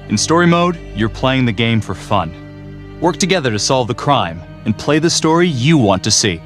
In story mode, you're playing the game for fun. Work together to solve the crime and play the story you want to see.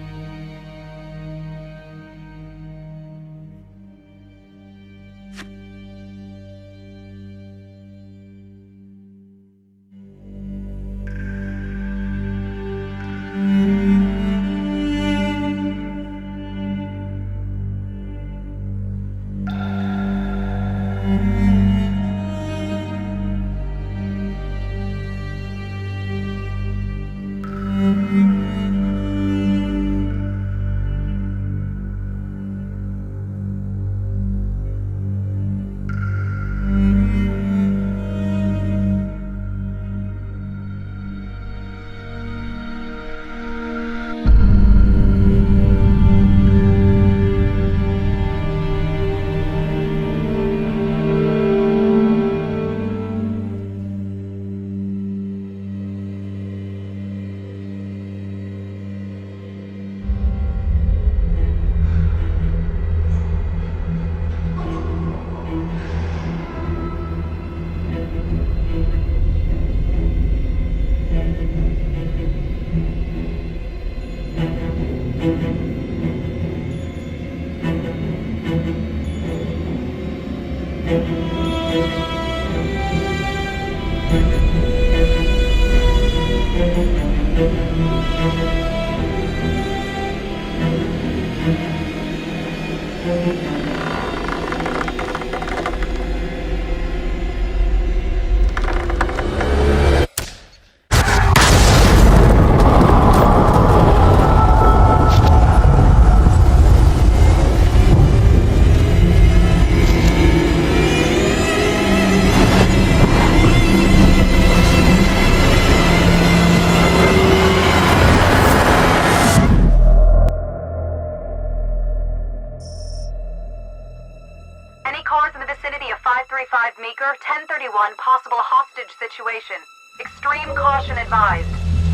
Meeker, 1031, possible hostage situation. Extreme caution advised.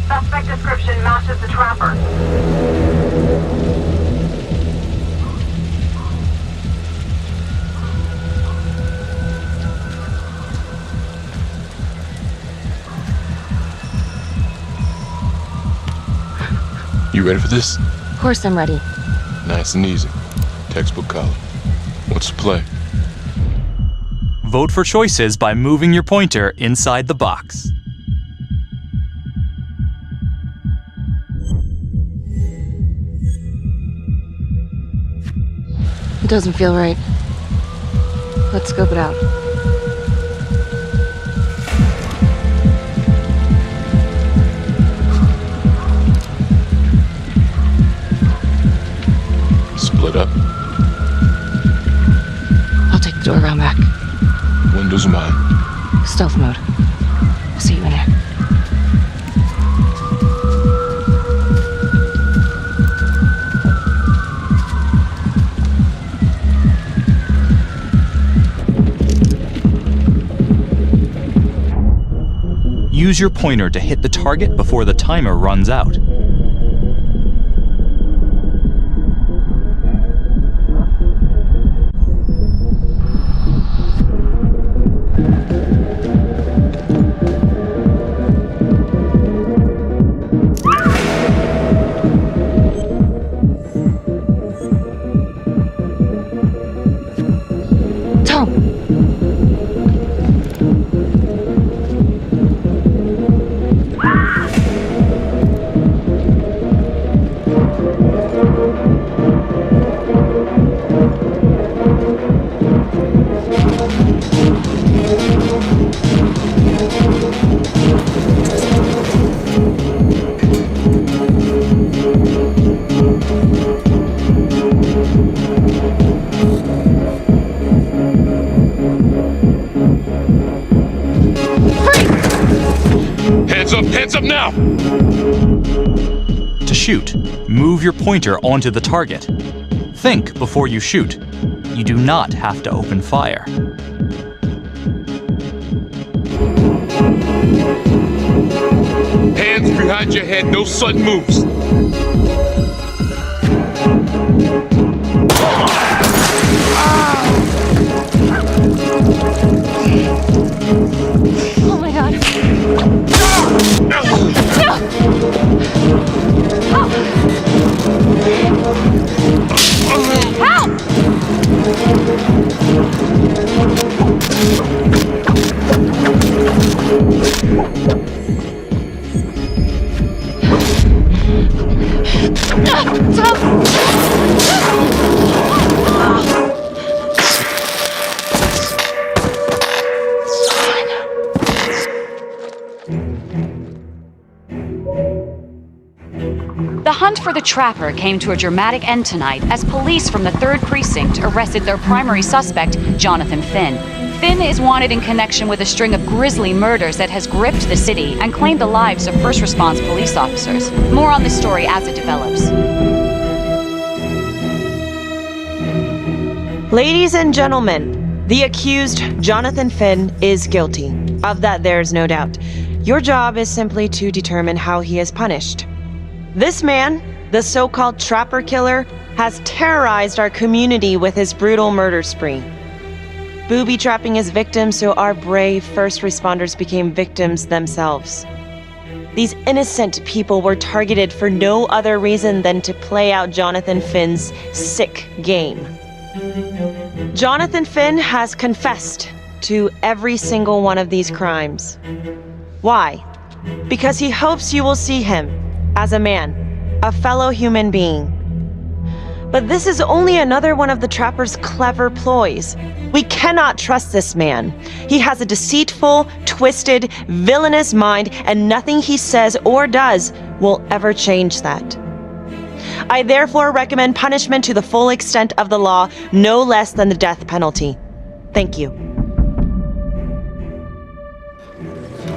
Suspect description matches the trapper. You ready for this? Of course I'm ready. Nice and easy. Textbook color. What's the play? Vote for choices by moving your pointer inside the box. It doesn't feel right. Let's scope it out. Split up. I'll take the door around back. Windows are mine. Stealth mode. I'll see you in there. Use your pointer to hit the target before the timer runs out. Hands up now! To shoot, move your pointer onto the target. Think before you shoot. You do not have to open fire. Hands behind your head, no sudden moves. hunt for the Trapper came to a dramatic end tonight as police from the 3rd Precinct arrested their primary suspect, Jonathan Finn. Finn is wanted in connection with a string of grisly murders that has gripped the city and claimed the lives of first response police officers. More on this story as it develops. Ladies and gentlemen, the accused, Jonathan Finn, is guilty. Of that, there's no doubt. Your job is simply to determine how he is punished. This man, the so-called Trapper Killer, has terrorized our community with his brutal murder spree. Booby-trapping his victims so our brave first responders became victims themselves. These innocent people were targeted for no other reason than to play out Jonathan Finn's sick game. Jonathan Finn has confessed to every single one of these crimes. Why? Because he hopes you will see him as a man, a fellow human being. But this is only another one of the Trapper's clever ploys. We cannot trust this man. He has a deceitful, twisted, villainous mind, and nothing he says or does will ever change that. I therefore recommend punishment to the full extent of the law, no less than the death penalty. Thank you.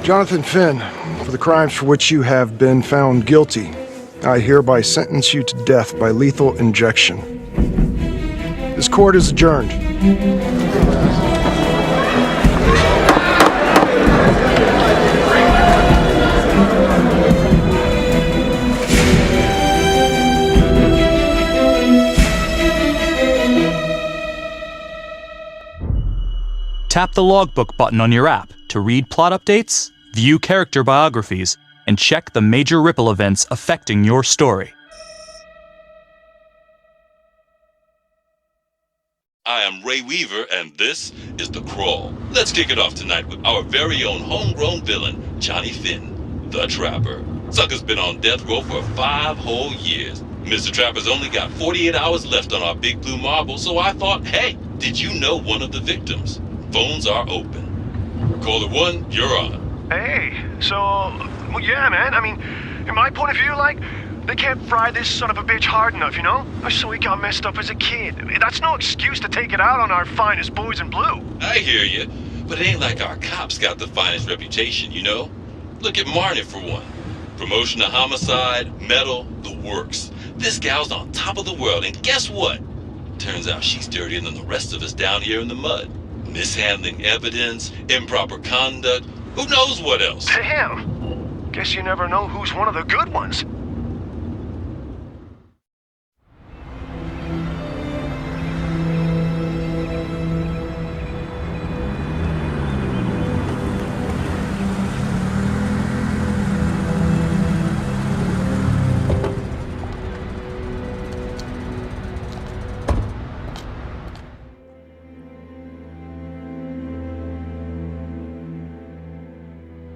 Jonathan Finn, for the crimes for which you have been found guilty, I hereby sentence you to death by lethal injection. This court is adjourned. Tap the logbook button on your app to read plot updates, view character biographies, and check the major ripple events affecting your story. I am Ray Weaver, and this is The Crawl. Let's kick it off tonight with our very own homegrown villain, Johnny Finn, the Trapper. Sucker's been on death row for 5 whole years. Mr. Trapper's only got 48 hours left on our big blue marble, so I thought, hey, did you know one of the victims? Phones are open. Caller 1, you're on. Hey, so, well, yeah, man, I mean, in my point of view, like, they can't fry this son of a bitch hard enough, you know? So he got messed up as a kid. That's no excuse to take it out on our finest boys in blue. I hear you, but it ain't like our cops got the finest reputation, you know? Look at Marnie for one. Promotion to homicide, medal, the works. This gal's on top of the world, and guess what? Turns out she's dirtier than the rest of us down here in the mud. Mishandling evidence, improper conduct, who knows what else? Damn. Guess you never know who's one of the good ones.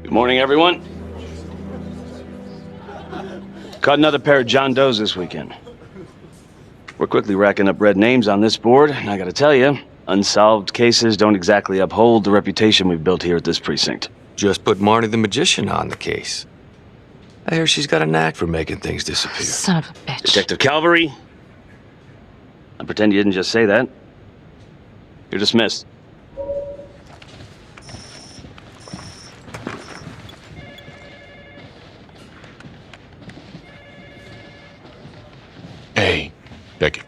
Good morning, everyone. Caught another pair of John Does this weekend. We're quickly racking up red names on this board, and I gotta tell you, unsolved cases don't exactly uphold the reputation we've built here at this precinct. Just put Marnie the Magician on the case. I hear she's got a knack for making things disappear. Son of a bitch. Detective Calvary, I pretend you didn't just say that. You're dismissed. Hey, Becky.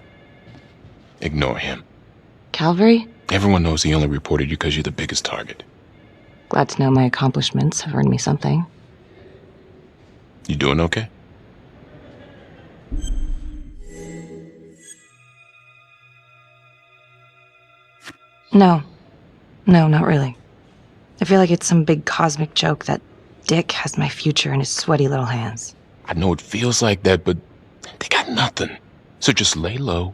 Ignore him. Calvary? Everyone knows he only reported you because you're the biggest target. Glad to know my accomplishments have earned me something. You doing okay? No. No, not really. I feel like it's some big cosmic joke that Dick has my future in his sweaty little hands. I know it feels like that, but they got nothing. So just lay low,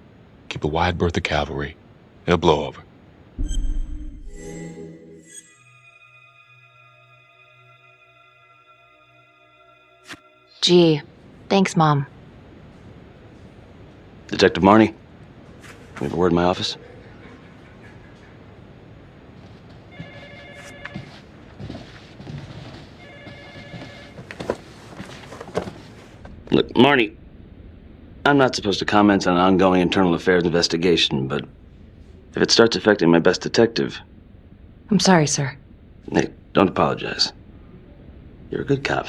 keep a wide berth of cavalry. It'll blow over. Gee, thanks, Mom. Detective Marnie, we have a word in my office. Look, Marnie, I'm not supposed to comment on an ongoing internal affairs investigation, but if it starts affecting my best detective... I'm sorry, sir. Hey, don't apologize. You're a good cop.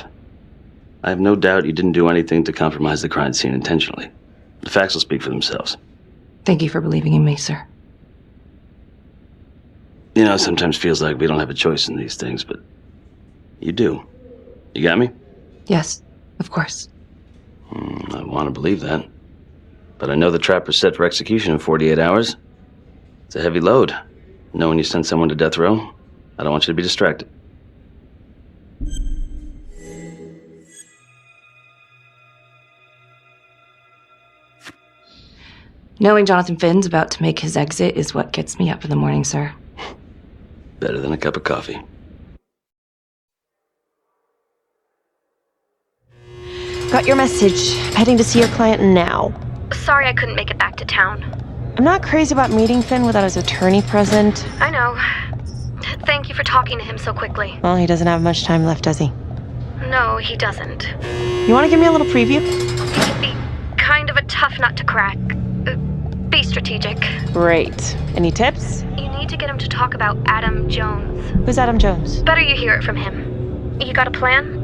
I have no doubt you didn't do anything to compromise the crime scene intentionally. The facts will speak for themselves. Thank you for believing in me, sir. You know, it sometimes feels like we don't have a choice in these things, but you do. You got me? Yes, of course. I want to believe that. But I know the trapper's set for execution in 48 hours. It's a heavy load. Knowing you sent someone to death row, I don't want you to be distracted. Knowing Jonathan Finn's about to make his exit is what gets me up in the morning, sir. Better than a cup of coffee. Got your message. Heading to see your client now. Sorry I couldn't make it back to town. I'm not crazy about meeting Finn without his attorney present. I know. Thank you for talking to him so quickly. Well, he doesn't have much time left, does he? No, he doesn't. You want to give me a little preview? He can be kind of a tough nut to crack. Be strategic. Great. Any tips? You need to get him to talk about Adam Jones. Who's Adam Jones? Better you hear it from him. You got a plan?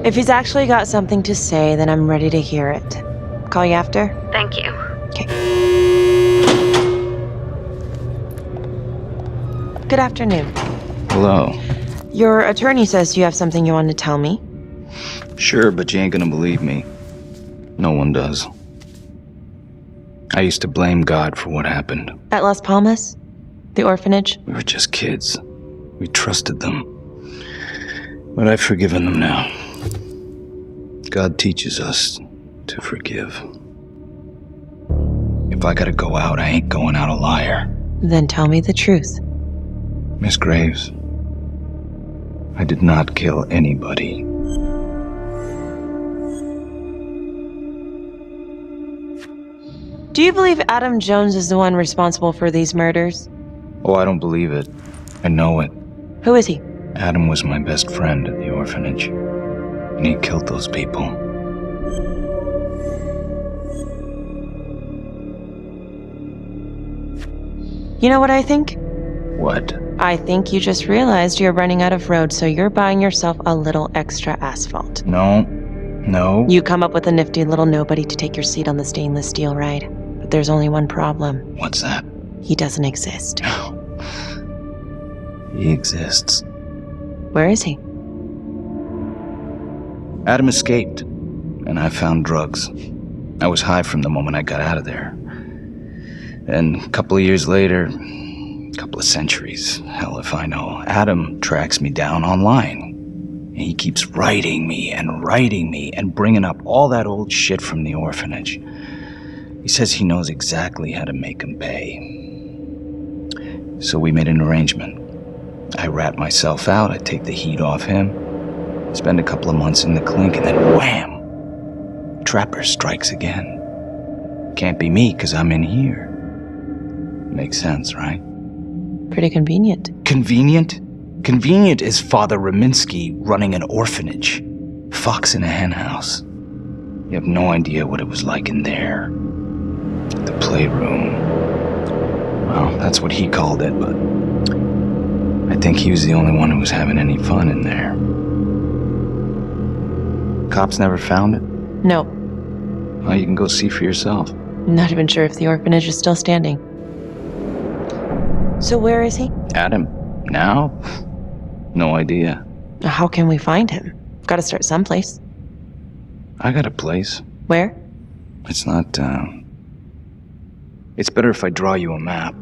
If he's actually got something to say, then I'm ready to hear it. Call you after? Thank you. Okay. Good afternoon. Hello. Your attorney says you have something you want to tell me. Sure, but you ain't gonna believe me. No one does. I used to blame God for what happened. At Las Palmas? The orphanage? We were just kids. We trusted them. But I've forgiven them now. God teaches us to forgive. If I gotta go out, I ain't going out a liar. Then tell me the truth. Miss Graves, I did not kill anybody. Do you believe Adam Jones is the one responsible for these murders? Oh, I don't believe it. I know it. Who is he? Adam was my best friend at the orphanage, and he killed those people. You know what I think? What? I think you just realized you're running out of road, so you're buying yourself a little extra asphalt. No. You come up with a nifty little nobody to take your seat on the stainless steel ride. But there's only one problem. What's that? He doesn't exist. He exists. Where is he? Adam escaped, and I found drugs. I was high from the moment I got out of there. And a couple of years later, a couple of centuries, hell if I know, Adam tracks me down online. And he keeps writing me and bringing up all that old shit from the orphanage. He says he knows exactly how to make him pay. So we made an arrangement. I rat myself out, I take the heat off him, spend a couple of months in the clink, and then wham! Trapper strikes again. Can't be me, 'cause I'm in here. Makes sense, right? Pretty convenient. Convenient? Convenient is Father Raminsky running an orphanage. Fox in a henhouse. You have no idea what it was like in there. The playroom. Well, that's what he called it, but I think he was the only one who was having any fun in there. Cops never found it? No. Well, you can go see for yourself. Not even sure if the orphanage is still standing. So where is he? Adam? Now? No idea. How can we find him? Gotta start someplace. I got a place. Where? It's not, It's better if I draw you a map.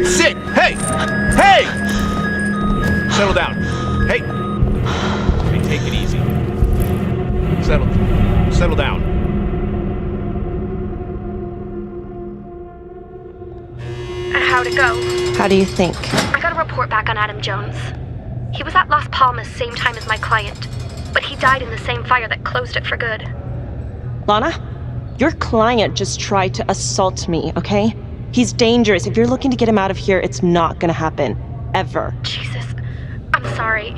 Sit! Hey! Hey! Settle down. Hey! Hey, take it easy. Settle down. How'd it go? How do you think? I got a report back on Adam Jones. He was at Las Palmas same time as my client, but he died in the same fire that closed it for good. Lana, your client just tried to assault me, okay? He's dangerous. If you're looking to get him out of here, it's not gonna happen. Ever. Jesus. I'm sorry.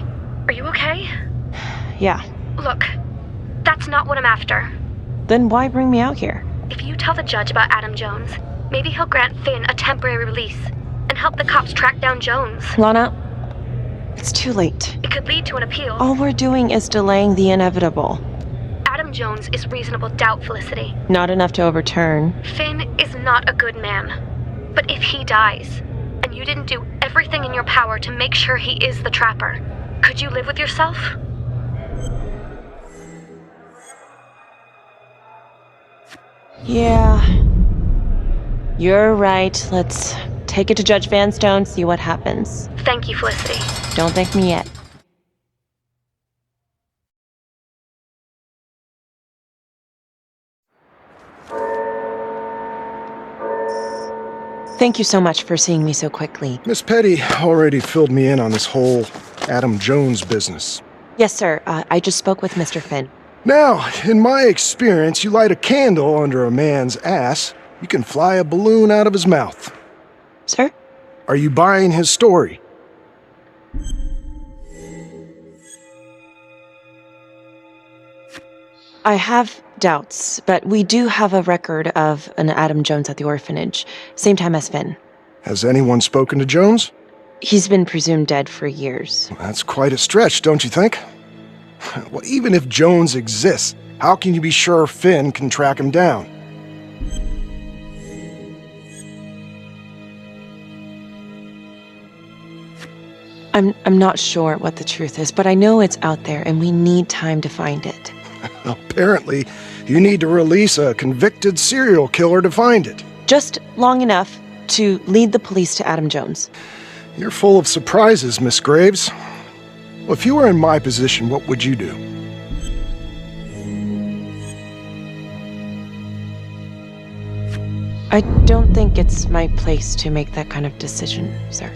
Are you okay? Yeah. Look, that's not what I'm after. Then why bring me out here? If you tell the judge about Adam Jones, maybe he'll grant Finn a temporary release and help the cops track down Jones. Lana, it's too late. It could lead to an appeal. All we're doing is delaying the inevitable. Adam Jones is reasonable doubt, Felicity. Not enough to overturn. Finn is not a good man. But if he dies, and you didn't do everything in your power to make sure he is the trapper, could you live with yourself? Yeah. You're right. Let's take it to Judge Vanstone, see what happens. Thank you, Felicity. Don't thank me yet. Thank you so much for seeing me so quickly. Miss Petty already filled me in on this whole Adam Jones business. Yes, sir. I just spoke with Mr. Finn. Now, in my experience, you light a candle under a man's ass, you can fly a balloon out of his mouth. Sir? Are you buying his story? I have doubts, but we do have a record of an Adam Jones at the orphanage, same time as Finn. Has anyone spoken to Jones? He's been presumed dead for years. That's quite a stretch, don't you think? Well, even if Jones exists, how can you be sure Finn can track him down? I'm not sure what the truth is, but I know it's out there and we need time to find it. Apparently, you need to release a convicted serial killer to find it. Just long enough to lead the police to Adam Jones. You're full of surprises, Miss Graves. Well, if you were in my position, what would you do? I don't think it's my place to make that kind of decision, sir.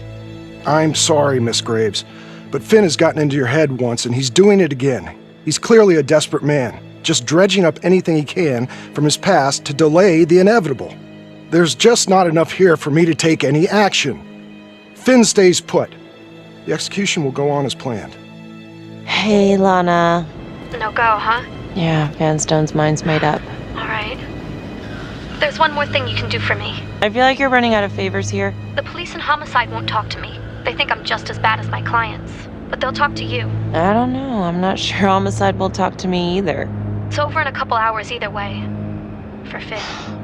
I'm sorry, Miss Graves, but Finn has gotten into your head once and he's doing it again. He's clearly a desperate man, just dredging up anything he can from his past to delay the inevitable. There's just not enough here for me to take any action. Finn stays put. The execution will go on as planned. Hey, Lana. No go, huh? Yeah, Vanstone's mind's made up. All right. There's one more thing you can do for me. I feel like you're running out of favors here. The police and homicide won't talk to me. They think I'm just as bad as my clients. But they'll talk to you. I don't know. I'm not sure homicide will talk to me either. It's over in a couple hours either way. For Finn.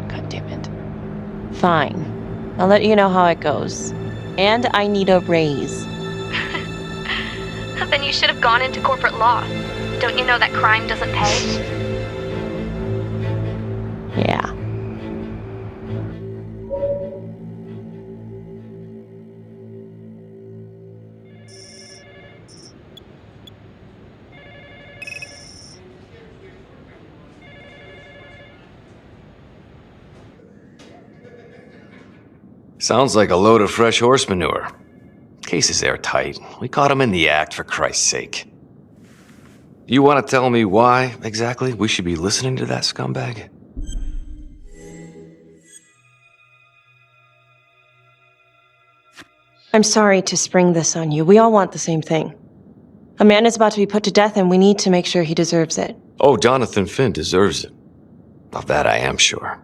God damn it. Fine. I'll let you know how it goes. And I need a raise. Then you should have gone into corporate law. Don't you know that crime doesn't pay? Yeah. Sounds like a load of fresh horse manure. Case is airtight. We caught him in the act, for Christ's sake. You want to tell me why, exactly, we should be listening to that scumbag? I'm sorry to spring this on you. We all want the same thing. A man is about to be put to death, and we need to make sure he deserves it. Oh, Jonathan Finn deserves it. Of that I am sure.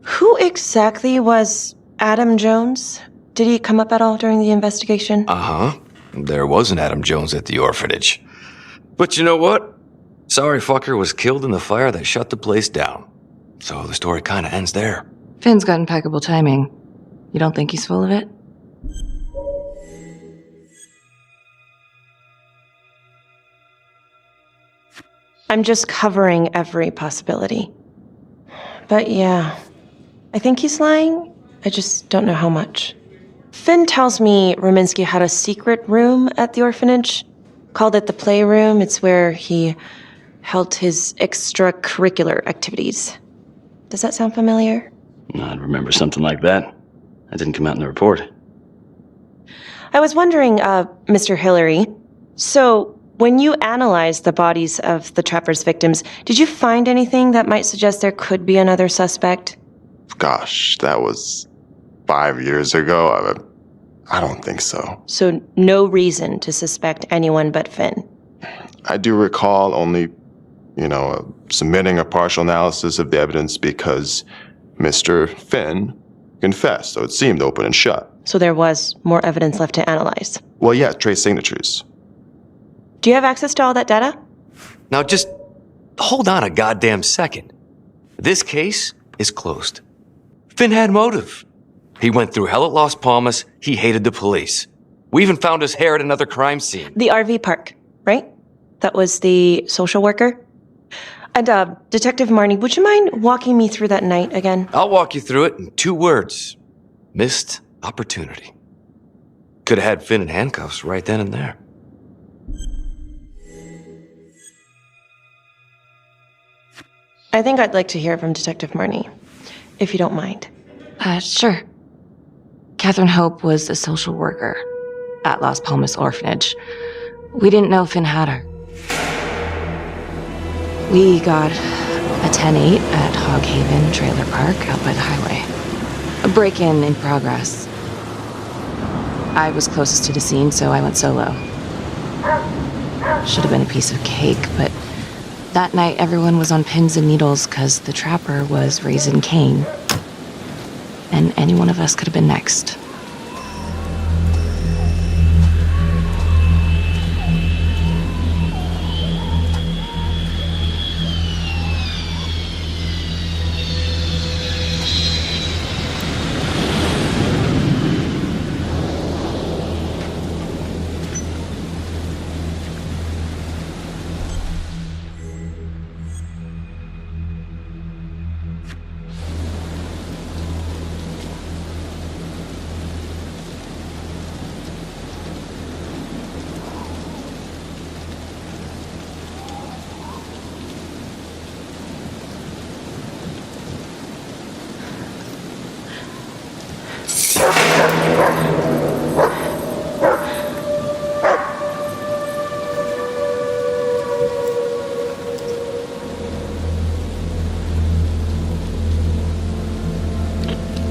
Who exactly was Adam Jones? Did he come up at all during the investigation? Uh-huh. There was an Adam Jones at the orphanage. But you know what? Sorry fucker was killed in the fire that shut the place down. So the story kinda ends there. Finn's got impeccable timing. You don't think he's full of it? I'm just covering every possibility. But yeah, I think he's lying. I just don't know how much. Finn tells me Rominsky had a secret room at the orphanage. Called it the playroom. It's where he held his extracurricular activities. Does that sound familiar? I'd remember something like that. That didn't come out in the report. I was wondering, Mr. Hillary, so when you analyzed the bodies of the Trapper's victims, did you find anything that might suggest there could be another suspect? Gosh, that was 5 years ago. I don't think so. So no reason to suspect anyone but Finn? I do recall only, submitting a partial analysis of the evidence because Mr. Finn confessed, so it seemed open and shut. So there was more evidence left to analyze? Well, yeah, trace signatures. Do you have access to all that data? Now just hold on a goddamn second. This case is closed. Finn had motive. He went through hell at Las Palmas. He hated the police. We even found his hair at another crime scene. The RV park, right? That was the social worker? And, Detective Marnie, would you mind walking me through that night again? I'll walk you through it in 2 words. Missed opportunity. Could have had Finn in handcuffs right then and there. I think I'd like to hear from Detective Marnie, if you don't mind. Sure. Catherine Hope was a social worker at Las Palmas Orphanage. We didn't know Finn had her. We got a 10-8 at Hog Haven Trailer Park out by the highway. A break-in in progress. I was closest to the scene, so I went solo. Should have been a piece of cake, but that night everyone was on pins and needles because the Trapper was raising Cain. And any one of us could have been next.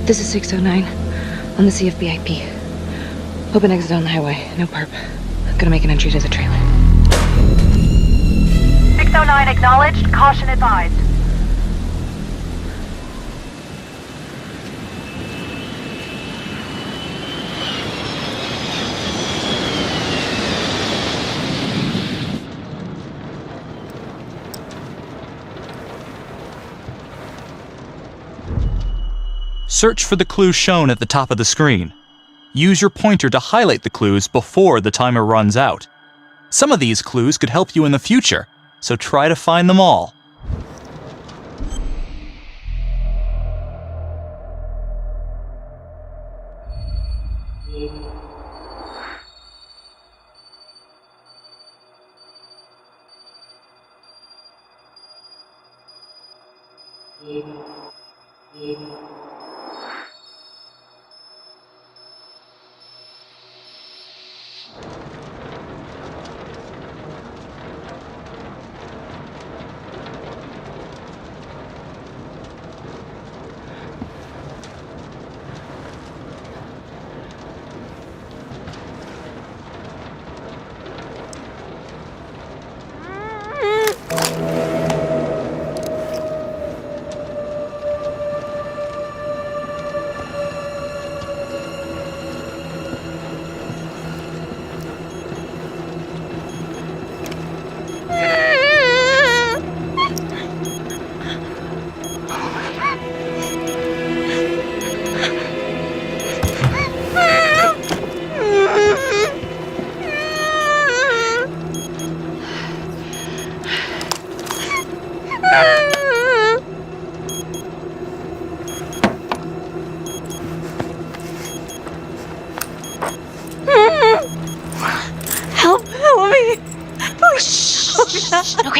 This is 609 on the CFBIP. Open exit on the highway, no perp. Gonna make an entry to the trailer. 609 acknowledged, caution advised. Search for the clues shown at the top of the screen. Use your pointer to highlight the clues before the timer runs out. Some of these clues could help you in the future, so try to find them all.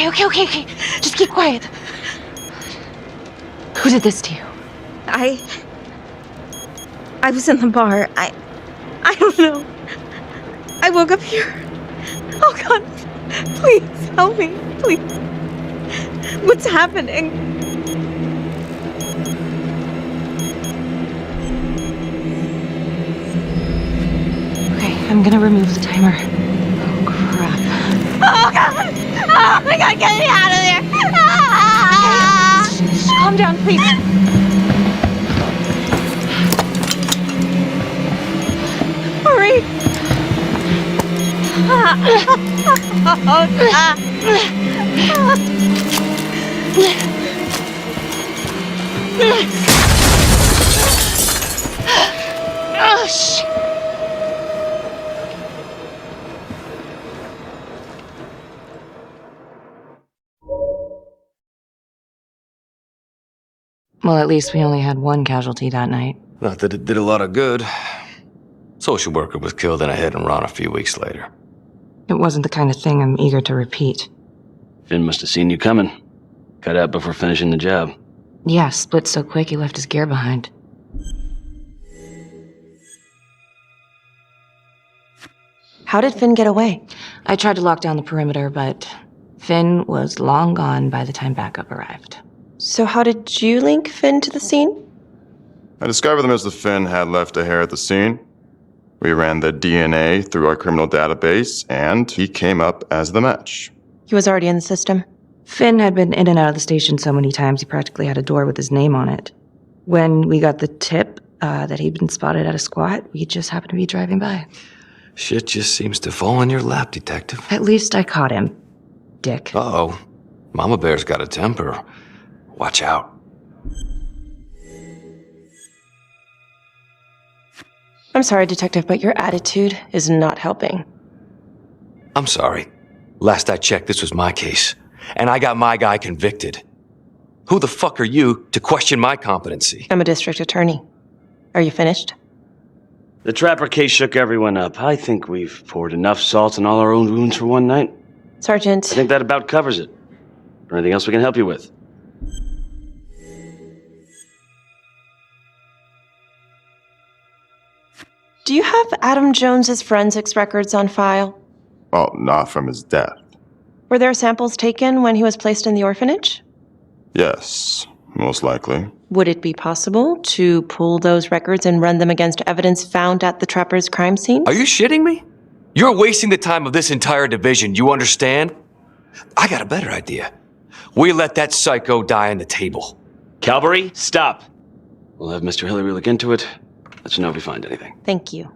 Okay. Just keep quiet. Who did this to you? I was in the bar. I don't know. I woke up here. Oh God, please help me, please. What's happening? Okay, I'm gonna remove the timer. Oh crap. Oh God! Oh my God, get me out of there! Okay, shh, calm down, please. Hurry! Oh, shit. Well, at least we only had one casualty that night. Not that it did a lot of good. Social worker was killed in a hit and run a few weeks later. It wasn't the kind of thing I'm eager to repeat. Finn must have seen you coming. Cut out before finishing the job. Yeah, split so quick he left his gear behind. How did Finn get away? I tried to lock down the perimeter, but Finn was long gone by the time backup arrived. So how did you link Finn to the scene? I discovered that Mr. Finn had left a hair at the scene. We ran the DNA through our criminal database, and he came up as the match. He was already in the system. Finn had been in and out of the station so many times he practically had a door with his name on it. When we got the tip that he'd been spotted at a squat, we just happened to be driving by. Shit just seems to fall in your lap, Detective. At least I caught him, dick. Uh-oh. Mama Bear's got a temper. Watch out. I'm sorry, Detective, but your attitude is not helping. I'm sorry. Last I checked, this was my case. And I got my guy convicted. Who the fuck are you to question my competency? I'm a district attorney. Are you finished? The Trapper case shook everyone up. I think we've poured enough salt in all our own wounds for one night. Sergeant. I think that about covers it. Or anything else we can help you with? Do you have Adam Jones's forensics records on file? Well, not from his death. Were there samples taken when he was placed in the orphanage? Yes, most likely. Would it be possible to pull those records and run them against evidence found at the Trapper's crime scene? Are you shitting me? You're wasting the time of this entire division, you understand? I got a better idea. We let that psycho die on the table. Calvary, stop. We'll have Mr. Hillary look into it. Let you know if we find anything. Thank you.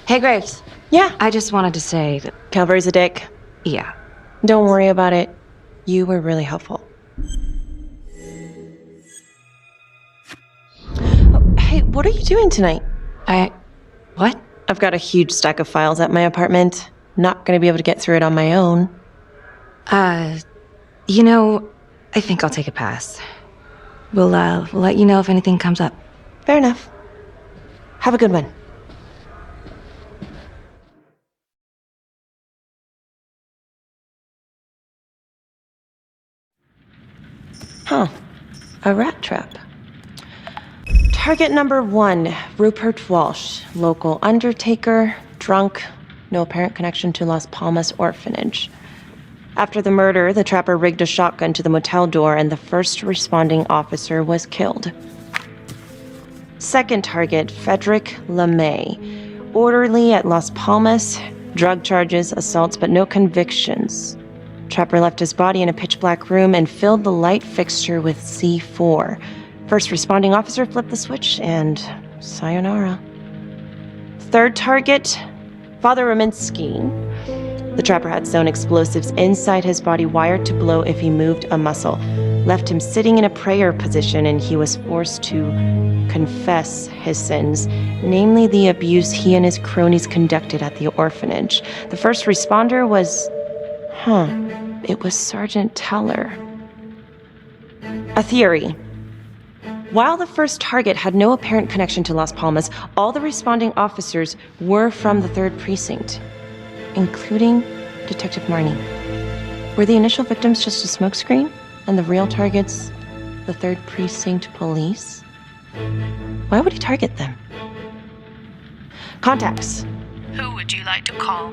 Hey, Graves. Yeah? I just wanted to say that... Calvary's a dick. Yeah. Don't worry about it. You were really helpful. Oh, hey, what are you doing tonight? What? I've got a huge stack of files at my apartment. Not gonna be able to get through it on my own. You know, I think I'll take a pass. We'll let you know if anything comes up. Fair enough. Have a good one. Huh. A rat trap. Target number 1, Rupert Walsh, local undertaker, drunk, no apparent connection to Las Palmas orphanage. After the murder, the Trapper rigged a shotgun to the motel door and the first responding officer was killed. Second target, Frederick LeMay, orderly at Las Palmas, drug charges, assaults, but no convictions. Trapper left his body in a pitch-black room and filled the light fixture with C4. First responding officer flipped the switch, and sayonara. Third target, Father Rominsky. The Trapper had sewn explosives inside his body, wired to blow if he moved a muscle. Left him sitting in a prayer position, and he was forced to confess his sins, namely the abuse he and his cronies conducted at the orphanage. The first responder was... it was Sergeant Teller. A theory. While the first target had no apparent connection to Las Palmas, all the responding officers were from the 3rd Precinct, including Detective Marnie. Were the initial victims just a smokescreen, and the real targets the 3rd Precinct police? Why would he target them? Contacts. Who would you like to call?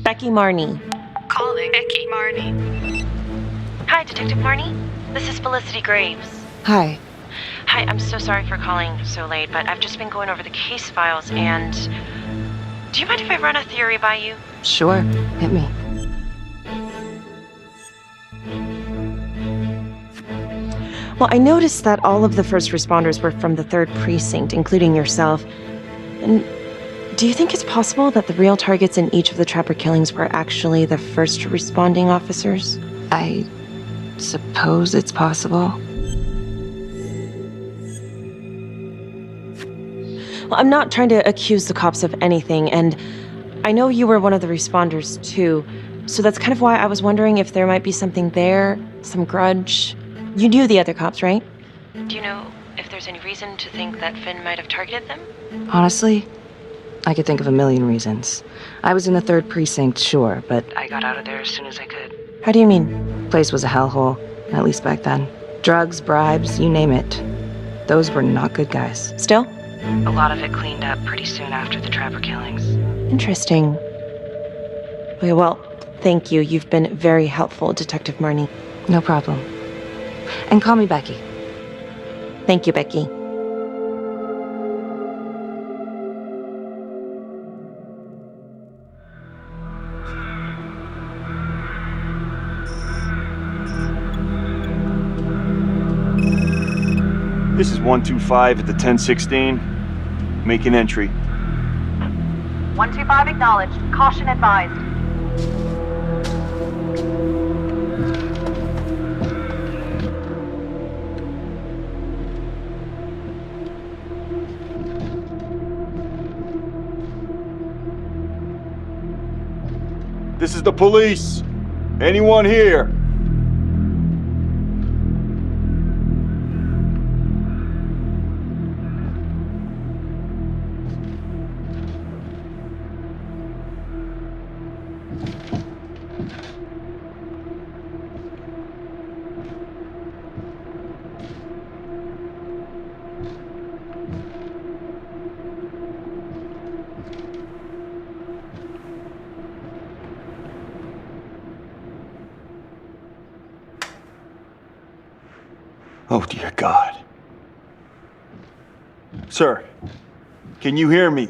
Becky Marnie. Calling Becky Marnie. Hi, Detective Marnie. This is Felicity Graves. Hi. Hi, I'm so sorry for calling so late, but I've just been going over the case files and... Do you mind if I run a theory by you? Sure. Hit me. Well, I noticed that all of the first responders were from the 3rd Precinct, including yourself. And do you think it's possible that the real targets in each of the Trapper killings were actually the first responding officers? I suppose it's possible. Well, I'm not trying to accuse the cops of anything, and I know you were one of the responders too, so that's kind of why I was wondering if there might be something there, some grudge. You knew the other cops, right? Do you know if there's any reason to think that Finn might have targeted them? Honestly, I could think of a million reasons. I was in the 3rd Precinct, sure, but I got out of there as soon as I could. How do you mean? Place was a hellhole, at least back then. Drugs, bribes, you name it. Those were not good guys. Still? A lot of it cleaned up pretty soon after the Trapper killings. Interesting. Okay, well, thank you. You've been very helpful, Detective Marnie. No problem. And call me Becky. Thank you, Becky. This is 125 at the 1016. Make an entry. 125 acknowledged. Caution advised. This is the police. Anyone here? Oh, dear God. Sir, can you hear me?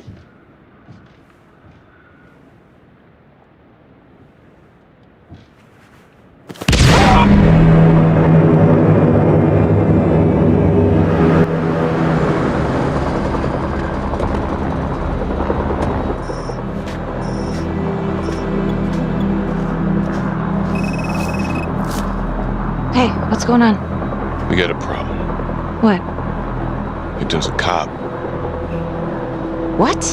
Hey, what's going on? We got a problem. What? Victim's a cop. What?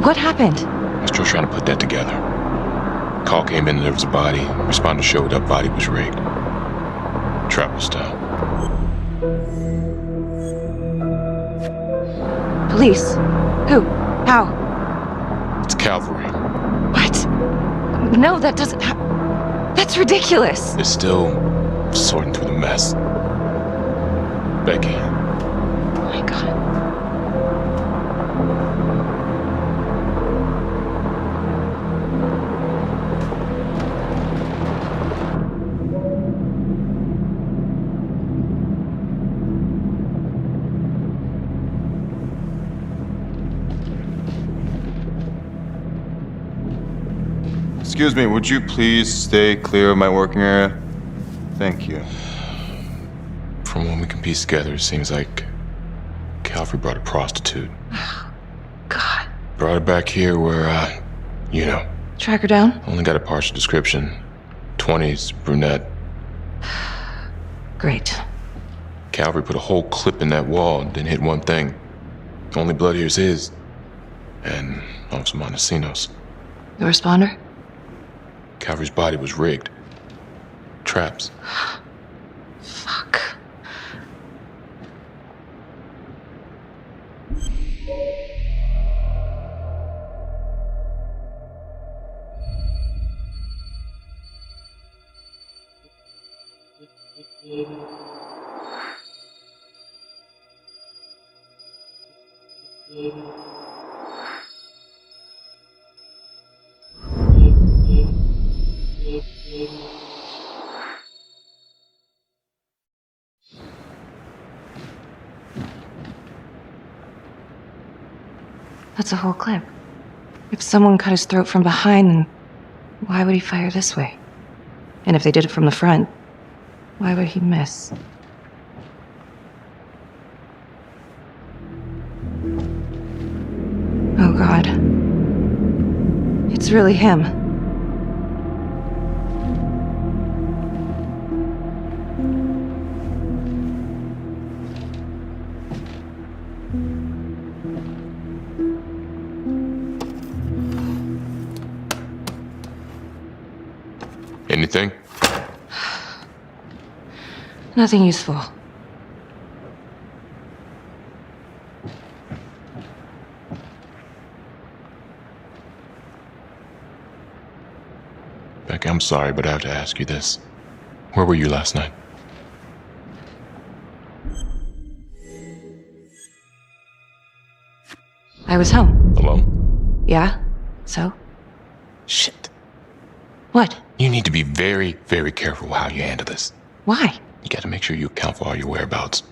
What happened? I'm still trying to put that together. Call came in and there was a body. Responder showed up, body was rigged. Trapper style. Police? Who? How? It's cavalry. What? No, that doesn't that's ridiculous. They're still sorting through the mess. Becky. Oh my God. Excuse me, would you please stay clear of my working area? Thank you. From what we can piece together, it seems like Calvary brought a prostitute. God. Brought her back here where, you know. Track her down? Only got a partial description. 20s, brunette. Great. Calvary put a whole clip in that wall and didn't hit one thing. Only blood here's his. And Officer Montesinos. The responder? Calvary's body was rigged. traps. Fuck. That's a whole clip. If someone cut his throat from behind, then why would he fire this way? And if they did it from the front, why would he miss? Oh God. It's really him. Anything? Nothing useful. Becky, I'm sorry, but I have to ask you this. Where were you last night? I was home. Alone? Yeah? So? Shit. What? You need to be very, very careful how you handle this. Why? You gotta make sure you account for all your whereabouts.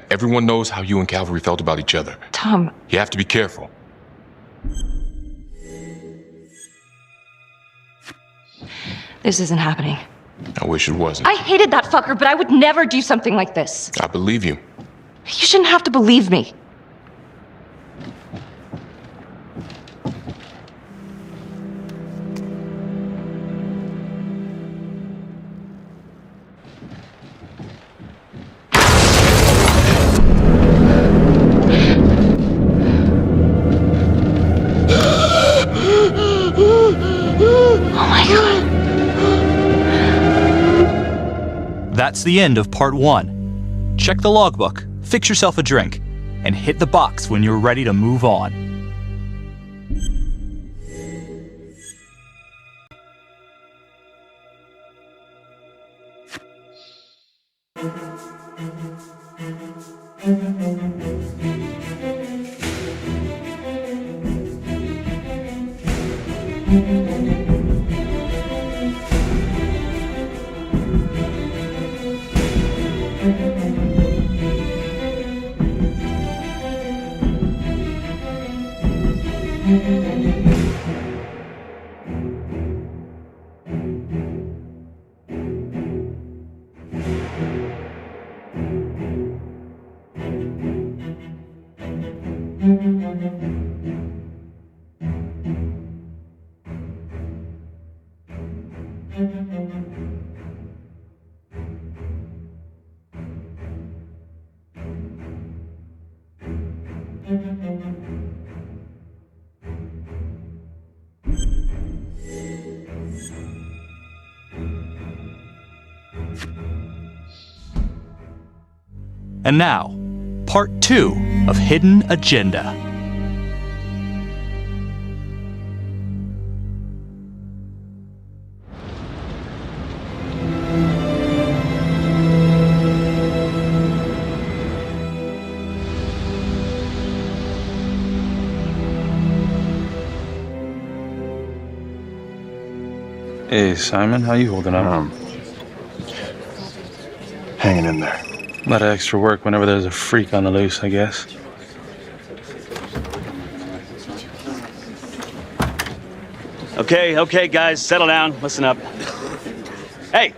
Everyone knows how you and Calvary felt about each other. Tom. You have to be careful. This isn't happening. I wish it wasn't. I hated that fucker, but I would never do something like this. I believe you. You shouldn't have to believe me. Oh my God. That's the end of part 1. Check the logbook, fix yourself a drink, and hit the box when you're ready to move on. And now, part 2 of Hidden Agenda. Hey, Simon, how you holding up? Hanging in there. A lot of extra work whenever there's a freak on the loose, I guess. Okay, guys, settle down. Listen up. Hey,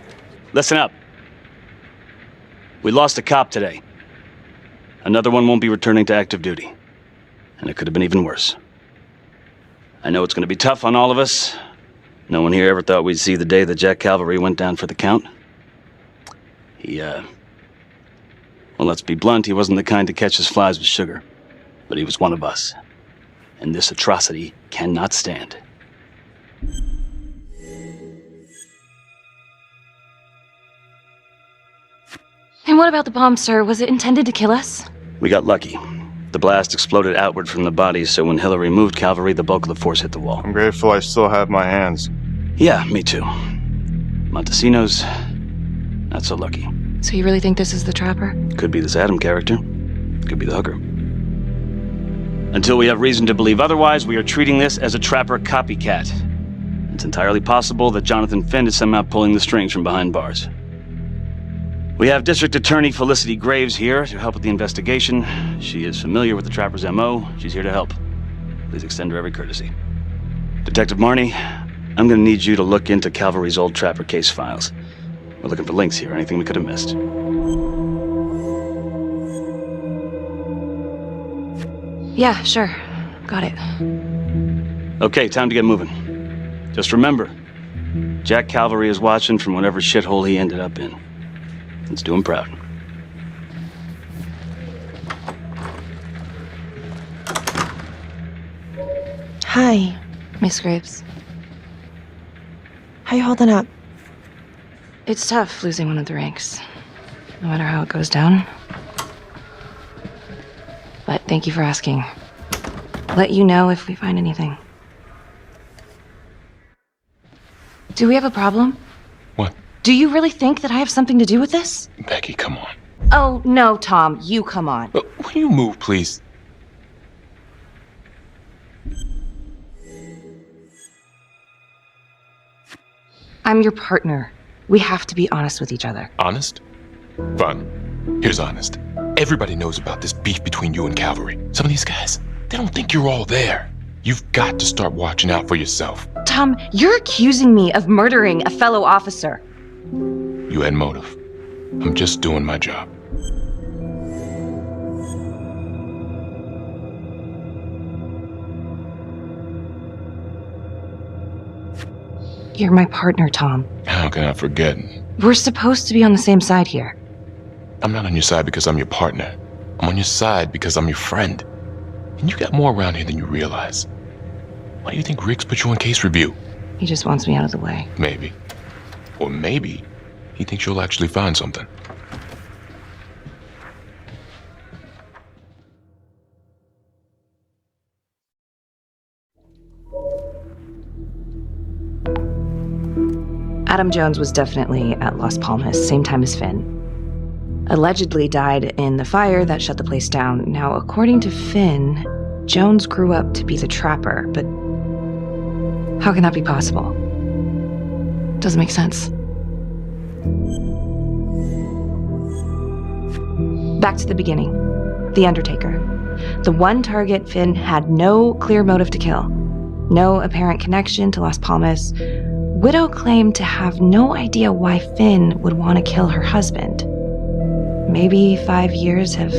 listen up. We lost a cop today. Another one won't be returning to active duty. And it could have been even worse. I know it's going to be tough on all of us. No one here ever thought we'd see the day that Jack Calvary went down for the count. Well, let's be blunt, he wasn't the kind to catch his flies with sugar. But he was one of us. And this atrocity cannot stand. And what about the bomb, sir? Was it intended to kill us? We got lucky. The blast exploded outward from the bodies, so when Hillary moved cavalry, the bulk of the force hit the wall. I'm grateful I still have my hands. Yeah, me too. Montesinos, not so lucky. So you really think this is the Trapper? Could be this Adam character. Could be the hooker. Until we have reason to believe otherwise, we are treating this as a Trapper copycat. It's entirely possible that Jonathan Finn is somehow pulling the strings from behind bars. We have District Attorney Felicity Graves here to help with the investigation. She is familiar with the Trapper's MO. She's here to help. Please extend her every courtesy. Detective Marnie, I'm gonna need you to look into Calvary's old Trapper case files. We're looking for links here, anything we could have missed. Yeah, sure. Got it. Okay, time to get moving. Just remember, Jack Calvary is watching from whatever shithole he ended up in. Let's do him proud. Hi. Miss Graves. How you holding up? It's tough losing one of the ranks, no matter how it goes down. But thank you for asking. Let you know if we find anything. Do we have a problem? What? Do you really think that I have something to do with this? Becky, come on. Oh, no, Tom. You come on. Will you move, please? I'm your partner. We have to be honest with each other. Honest? Fine. Here's honest. Everybody knows about this beef between you and Calvary. Some of these guys, they don't think you're all there. You've got to start watching out for yourself. Tom, you're accusing me of murdering a fellow officer. You had motive. I'm just doing my job. You're my partner, Tom. How can I forget? We're supposed to be on the same side here. I'm not on your side because I'm your partner. I'm on your side because I'm your friend. And you got more around here than you realize. Why do you think Riggs put you on case review? He just wants me out of the way. Maybe. Or maybe he thinks you'll actually find something. Adam Jones was definitely at Las Palmas, same time as Finn. Allegedly died in the fire that shut the place down. Now, according to Finn, Jones grew up to be the Trapper, but how can that be possible? Doesn't make sense. Back to the beginning. The Undertaker. The one target Finn had no clear motive to kill. No apparent connection to Las Palmas. Widow claimed to have no idea why Finn would want to kill her husband. Maybe 5 years have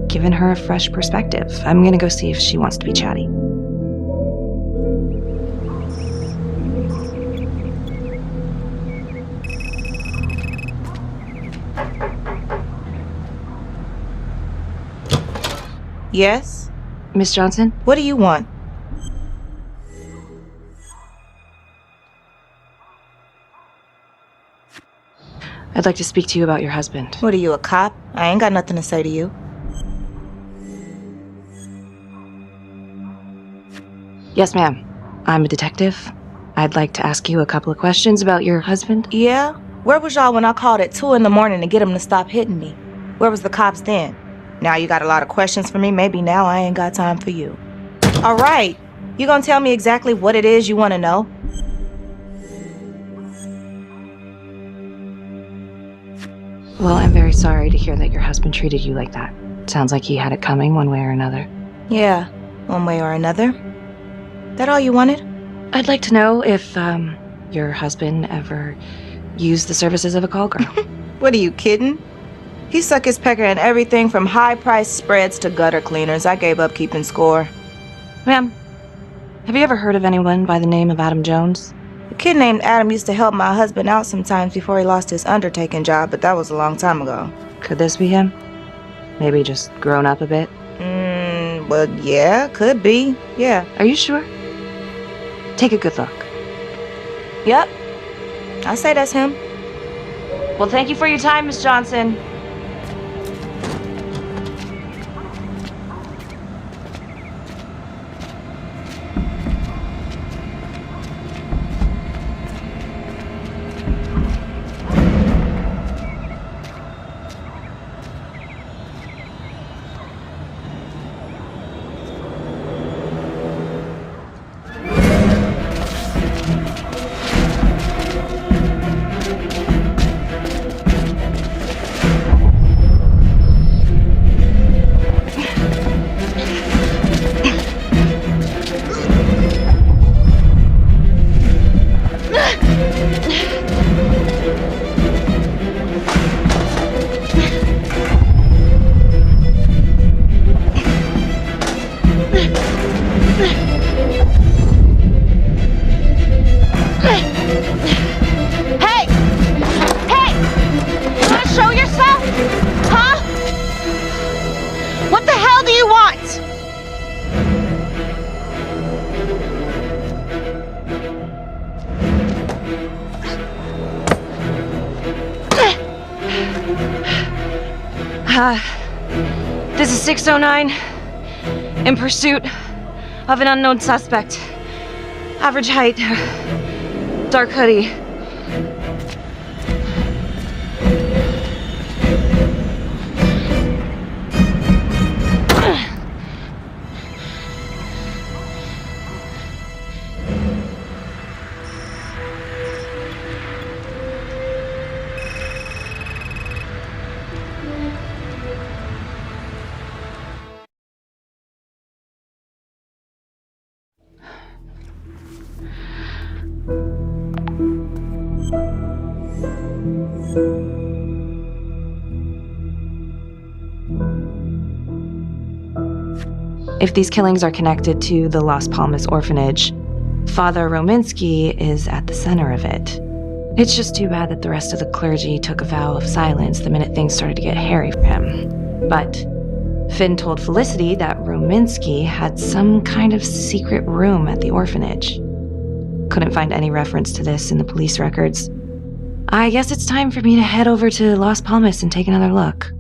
given her a fresh perspective. I'm gonna go see if she wants to be chatty. Yes? Miss Johnson? What do you want? I'd like to speak to you about your husband. What are you, a cop? I ain't got nothing to say to you. Yes, ma'am. I'm a detective. I'd like to ask you a couple of questions about your husband. Yeah? Where was y'all when I called at 2 in the morning to get him to stop hitting me? Where was the cops then? Now you got a lot of questions for me. Maybe now I ain't got time for you. All right. You gonna tell me exactly what it is you want to know? Well, I'm very sorry to hear that your husband treated you like that. Sounds like he had it coming one way or another. Yeah, one way or another. That all you wanted? I'd like to know if, your husband ever used the services of a call girl. What are you kidding? He suck his pecker in everything from high-priced spreads to gutter cleaners. I gave up keeping score. Ma'am, have you ever heard of anyone by the name of Adam Jones? A kid named Adam used to help my husband out sometimes before he lost his undertaking job, but that was a long time ago. Could this be him? Maybe just grown up a bit? Well, yeah, could be. Yeah. Are you sure? Take a good look. Yep. I say that's him. Well, thank you for your time, Miss Johnson. 609. In pursuit of an unknown suspect. Average height. Dark hoodie. If these killings are connected to the Las Palmas orphanage, Father Rominsky is at the center of it. It's just too bad that the rest of the clergy took a vow of silence the minute things started to get hairy for him. But Finn told Felicity that Rominsky had some kind of secret room at the orphanage. Couldn't find any reference to this in the police records. I guess it's time for me to head over to Las Palmas and take another look.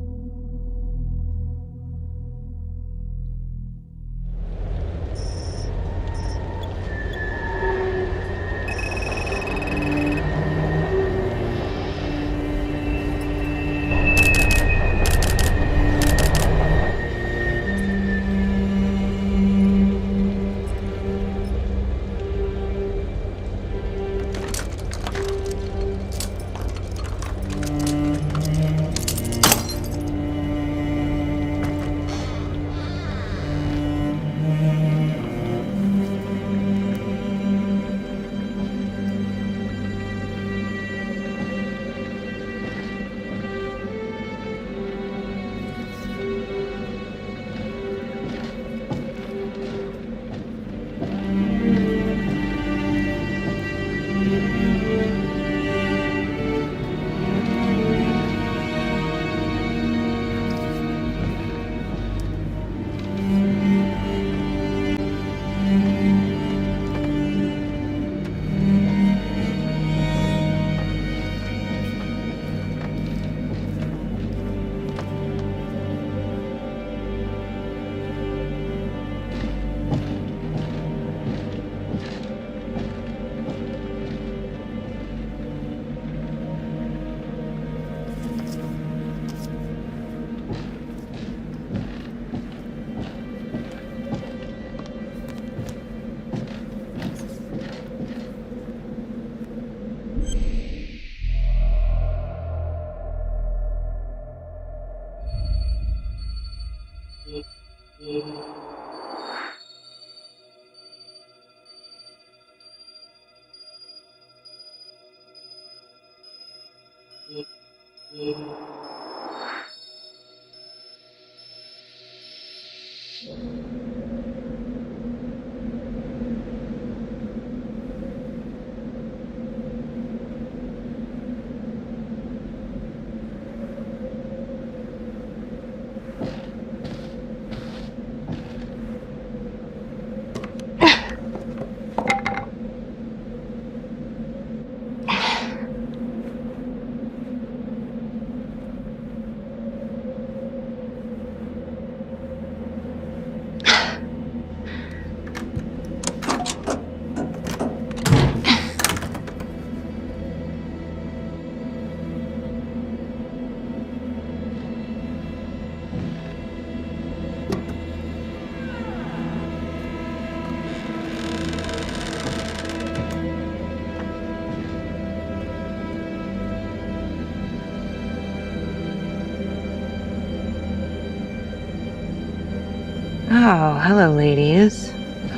Oh, hello, ladies.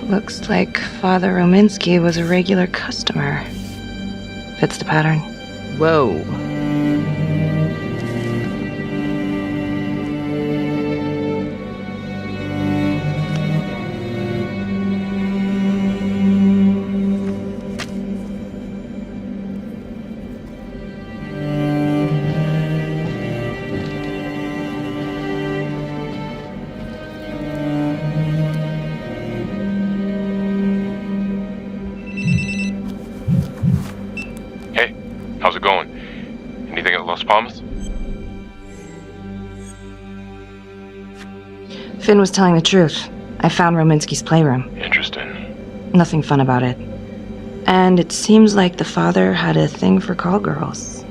Looks like Father Rominsky was a regular customer. Fits the pattern. Whoa. How's it going? Anything at Las Palmas? Finn was telling the truth. I found Rominsky's playroom. Interesting. Nothing fun about it. And it seems like the father had a thing for call girls.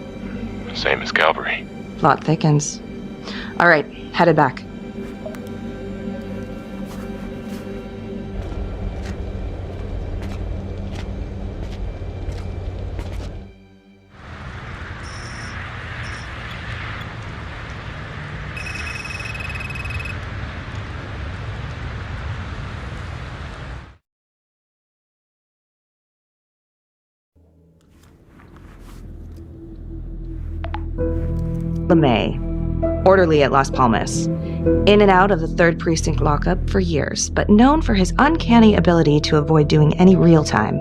Same as Calvary. Plot thickens. All right, headed back. LeMay, orderly at Las Palmas. In and out of the 3rd Precinct lockup for years, but known for his uncanny ability to avoid doing any real time.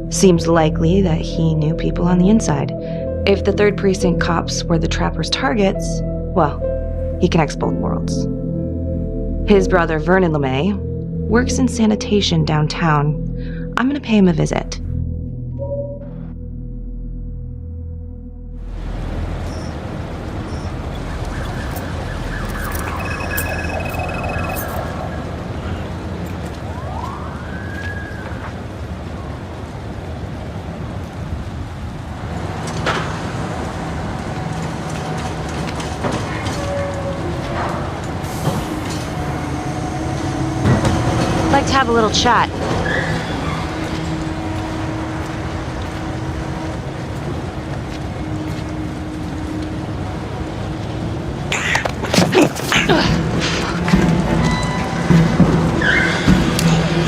Seems likely that he knew people on the inside. If the 3rd Precinct cops were the Trapper's targets, well, he connects both worlds. His brother, Vernon LeMay, works in sanitation downtown. I'm gonna pay him a visit. Like to have a little chat.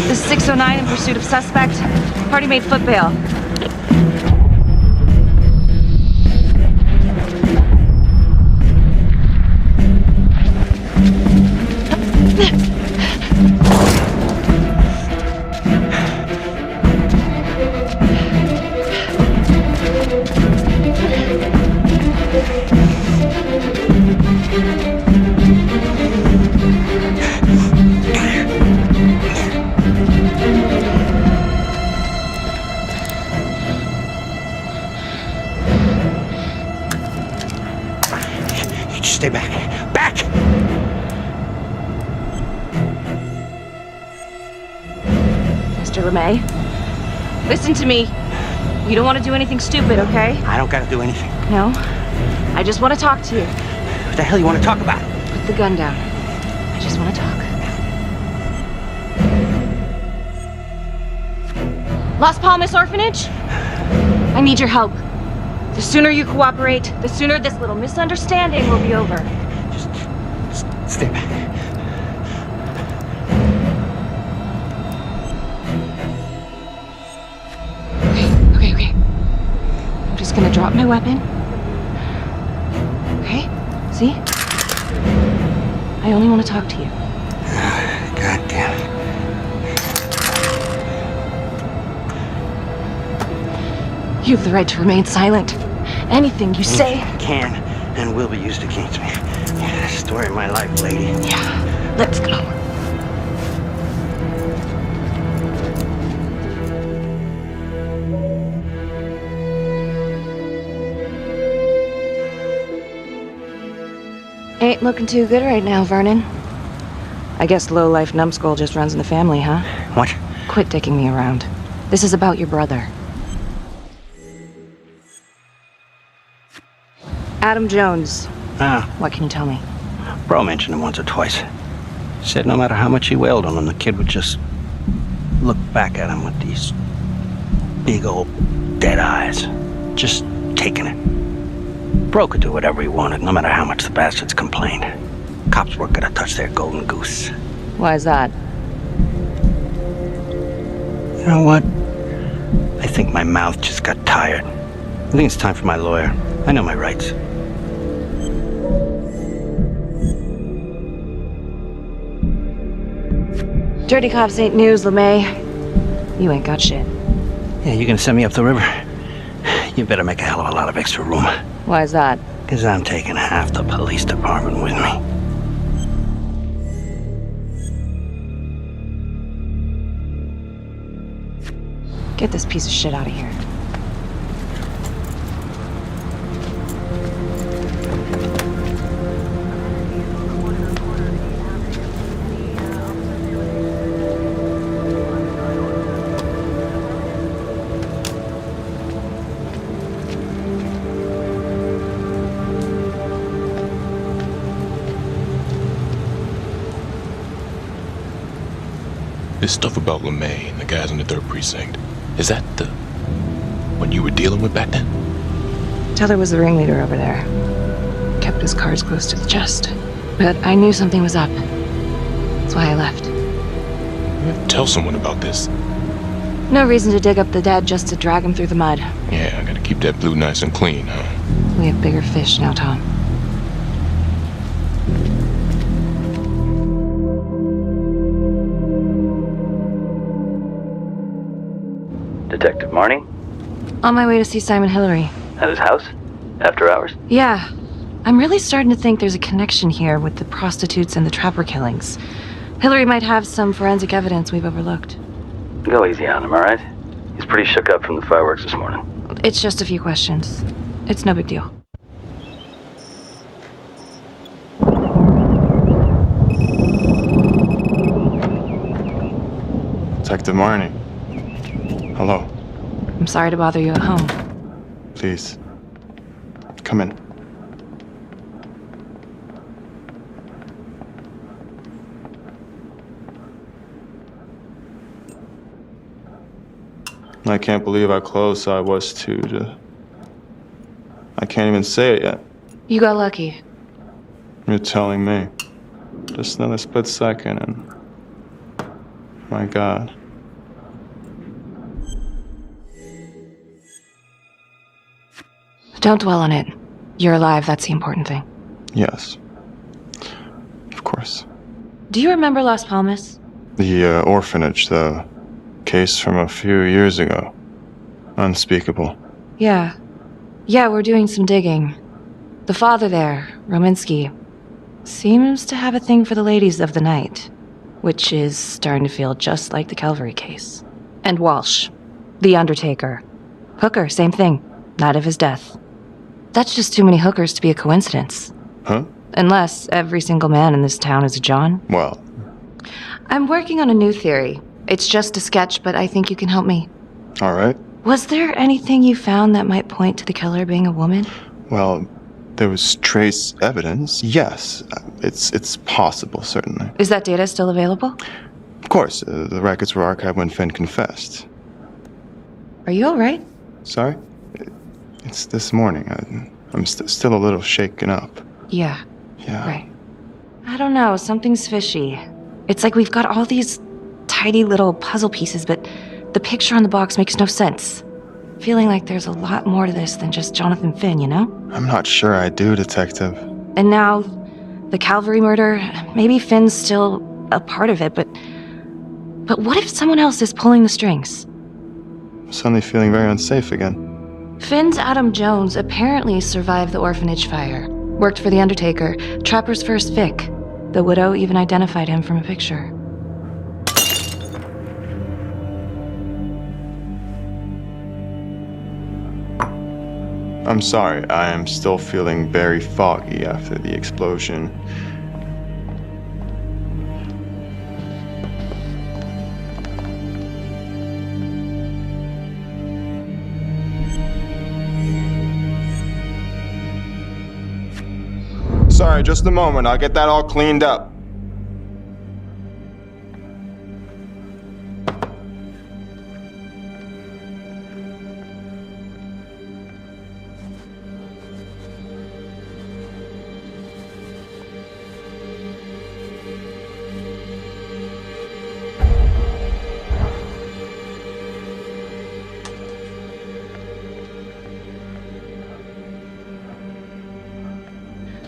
This is 609 in pursuit of suspect. Party made foot bail. Stay back. Back! Mr. LeMay, listen to me. You don't want to do anything stupid, okay? I don't gotta do anything. No? I just want to talk to you. What the hell you want to talk about? Put the gun down. I just want to talk. Las Palmas Orphanage? I need your help. The sooner you cooperate, the sooner this little misunderstanding will be over. Just stay back. Okay. I'm just gonna drop my weapon. Okay? See? I only want to talk to you. God damn it. You have the right to remain silent. Anything you say can and will be used against me. Yeah, story of my life, lady. Yeah, let's go. Ain't looking too good right now, Vernon. I guess low-life numbskull just runs in the family, huh? What? Quit dicking me around. This is about your brother. Adam Jones. What can you tell me? Bro mentioned him once or twice. Said no matter how much he wailed on him, the kid would just look back at him with these big old dead eyes. Just taking it. Bro could do whatever he wanted, no matter how much the bastards complained. Cops weren't gonna touch their golden goose. Why is that? You know what? I think my mouth just got tired. I think it's time for my lawyer. I know my rights. Dirty cops ain't news, LeMay. You ain't got shit. Yeah, you gonna send me up the river? You better make a hell of a lot of extra room. Why is that? Because I'm taking half the police department with me. Get this piece of shit out of here. This stuff about LeMay and the guys in the 3rd Precinct, is that what you were dealing with back then? Teller was the ringleader over there. Kept his cards close to the chest. But I knew something was up. That's why I left. You have to tell someone about this. No reason to dig up the dead just to drag him through the mud. Yeah, I gotta keep that blue nice and clean, huh? We have bigger fish now, Tom. Detective Marnie? On my way to see Simon Hillary. At his house? After hours? Yeah. I'm really starting to think there's a connection here with the prostitutes and the trapper killings. Hillary might have some forensic evidence we've overlooked. Go easy on him, alright? He's pretty shook up from the fireworks this morning. It's just a few questions. It's no big deal. Detective Marnie. Hello. I'm sorry to bother you at home. Please. Come in. I can't believe how close I was to... I can't even say it yet. You got lucky. You're telling me. Just another split second and... My God. Don't dwell on it. You're alive, that's the important thing. Yes. Of course. Do you remember Las Palmas? The orphanage, the case from a few years ago. Unspeakable. Yeah. Yeah, we're doing some digging. The father there, Rominsky, seems to have a thing for the ladies of the night, which is starting to feel just like the Calvary case. And Walsh, the Undertaker. Hooker, same thing. Night of his death. That's just too many hookers to be a coincidence. Huh? Unless every single man in this town is a John. Well. I'm working on a new theory. It's just a sketch, but I think you can help me. All right. Was there anything you found that might point to the killer being a woman? Well, there was trace evidence. Yes. It's possible, certainly. Is that data still available? Of course. The records were archived when Finn confessed. Are you all right? Sorry? It's this morning. I'm still a little shaken up. Yeah. Yeah. Right. I don't know. Something's fishy. It's like we've got all these tidy little puzzle pieces, but the picture on the box makes no sense. Feeling like there's a lot more to this than just Jonathan Finn, you know? I'm not sure I do, Detective. And now, the Calvary murder, maybe Finn's still a part of it, but what if someone else is pulling the strings? I'm suddenly feeling very unsafe again. Finn's Adam Jones apparently survived the orphanage fire. Worked for the Undertaker, Trapper's first Vic. The widow even identified him from a picture. I'm sorry, I am still feeling very foggy after the explosion. Sorry, just a moment. I'll get that all cleaned up.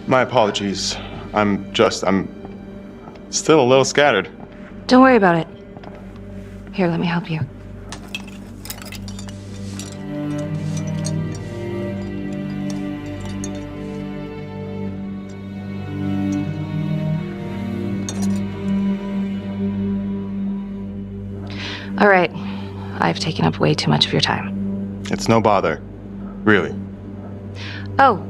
My apologies. I'm still a little scattered. Don't worry about it. Here, let me help you. All right. I've taken up way too much of your time. It's no bother. Really. Oh,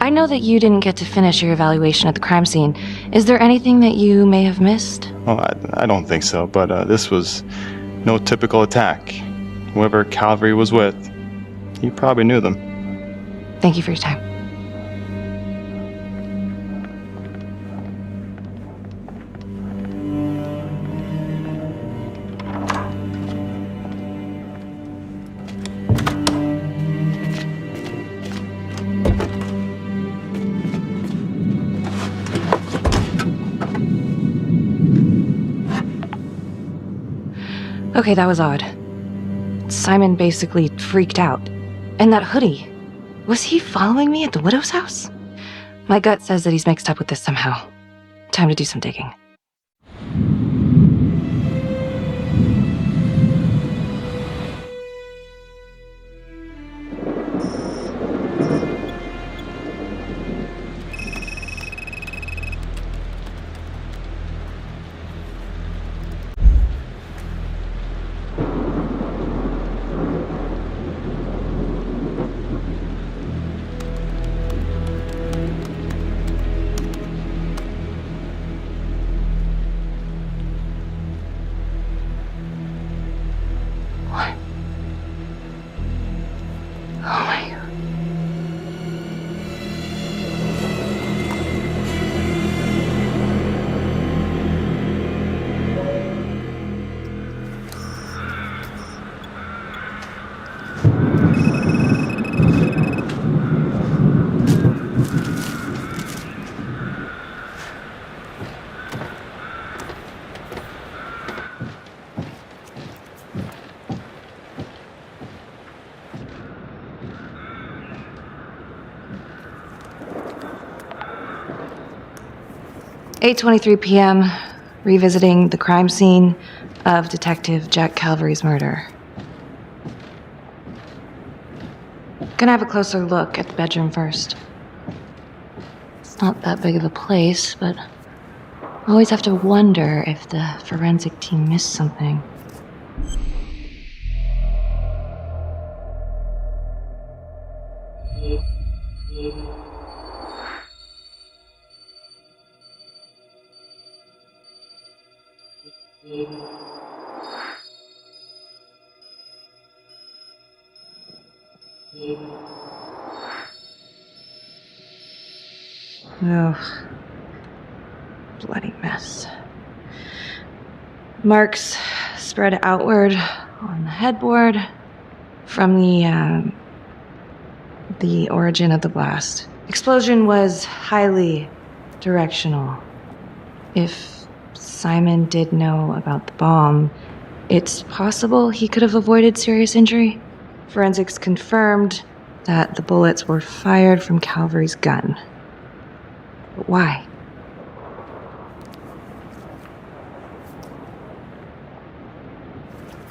I know that you didn't get to finish your evaluation at the crime scene. Is there anything that you may have missed? Well, I don't think so, but this was no typical attack. Whoever Calvary was with, he probably knew them. Thank you for your time. Okay, that was odd. Simon basically freaked out. And that hoodie. Was he following me at the widow's house? My gut says that he's mixed up with this somehow. Time to do some digging. Oh my God. "8:23 p.m., revisiting the crime scene of Detective Jack Calvary's murder. Gonna have a closer look at the bedroom first. It's not that big of a place, but always have to wonder if the forensic team missed something. Ugh. Bloody mess. Marks spread outward on the headboard from the origin of the blast. Explosion was highly directional. If Simon did know about the bomb, it's possible he could have avoided serious injury. Forensics confirmed that the bullets were fired from Calvary's gun. But why?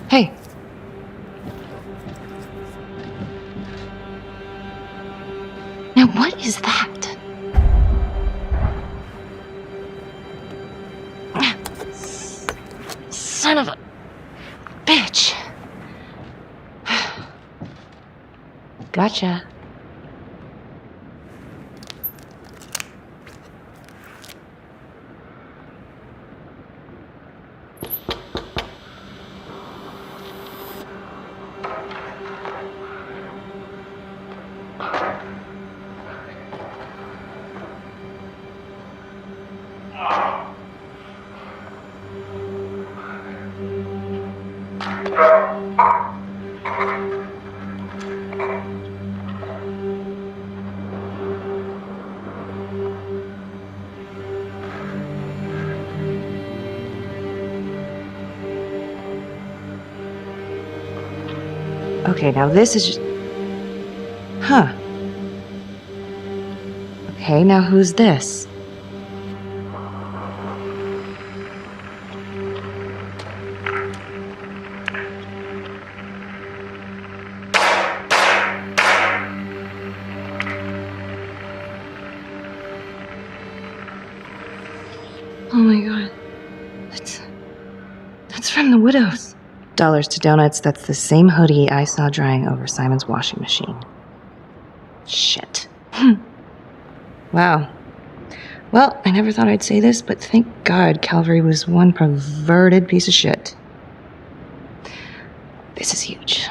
Hey. Now what is that? Son of a bitch. Gotcha. Okay, now this is just... Huh. Okay, now who's this? Oh my God. That's from the Widows. Dollars to donuts, that's the same hoodie I saw drying over Simon's washing machine. Shit. Wow. Well, I never thought I'd say this, but thank God Calvary was one perverted piece of shit. This is huge.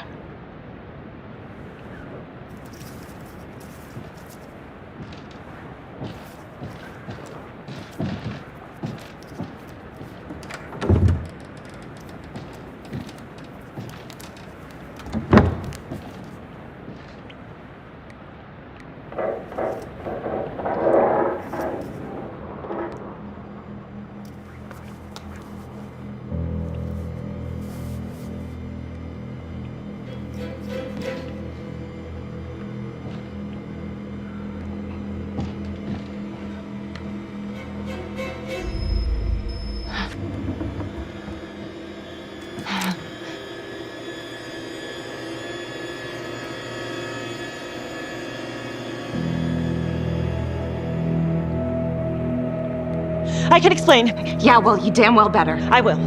I can explain. Yeah, well, you damn well better. I will.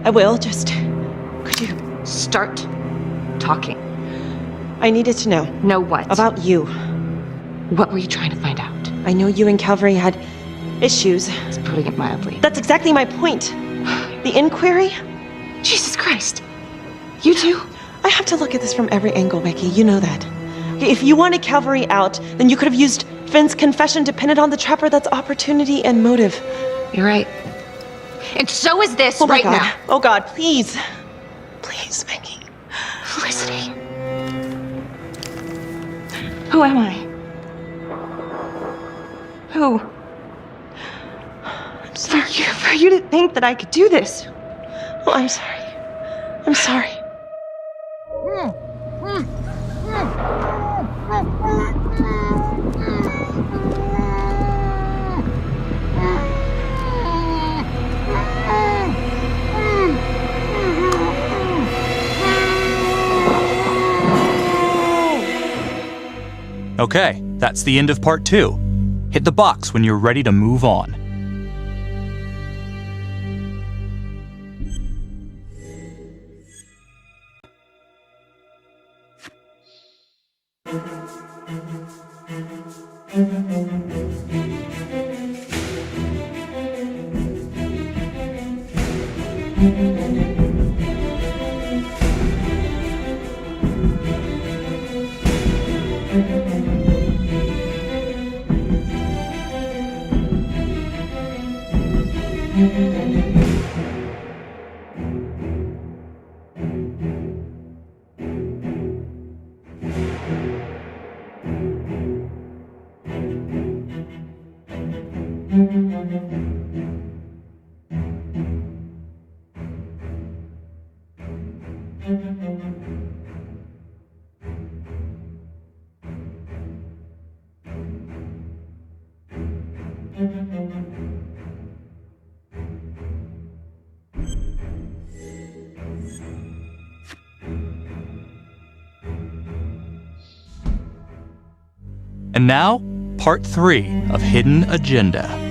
I will, just... Could you start talking? I needed to know. Know what? About you. What were you trying to find out? I know you and Calvary had issues. It's putting it mildly. That's exactly my point. The inquiry? Jesus Christ. You too? I have to look at this from every angle, Becky. You know that. Okay, if you wanted Calvary out, then you could have used Finn's confession to pin it on the Trapper. That's opportunity and motive. You're right. And so is this Oh my right God. now. Oh God, please. Please, Becky. Felicity. Who am I? Who? I'm sorry. For you to think that I could do this. Oh, I'm sorry. I'm sorry. Okay, that's the end of part 2. Hit the box when you're ready to move on. And now, part 3 of Hidden Agenda.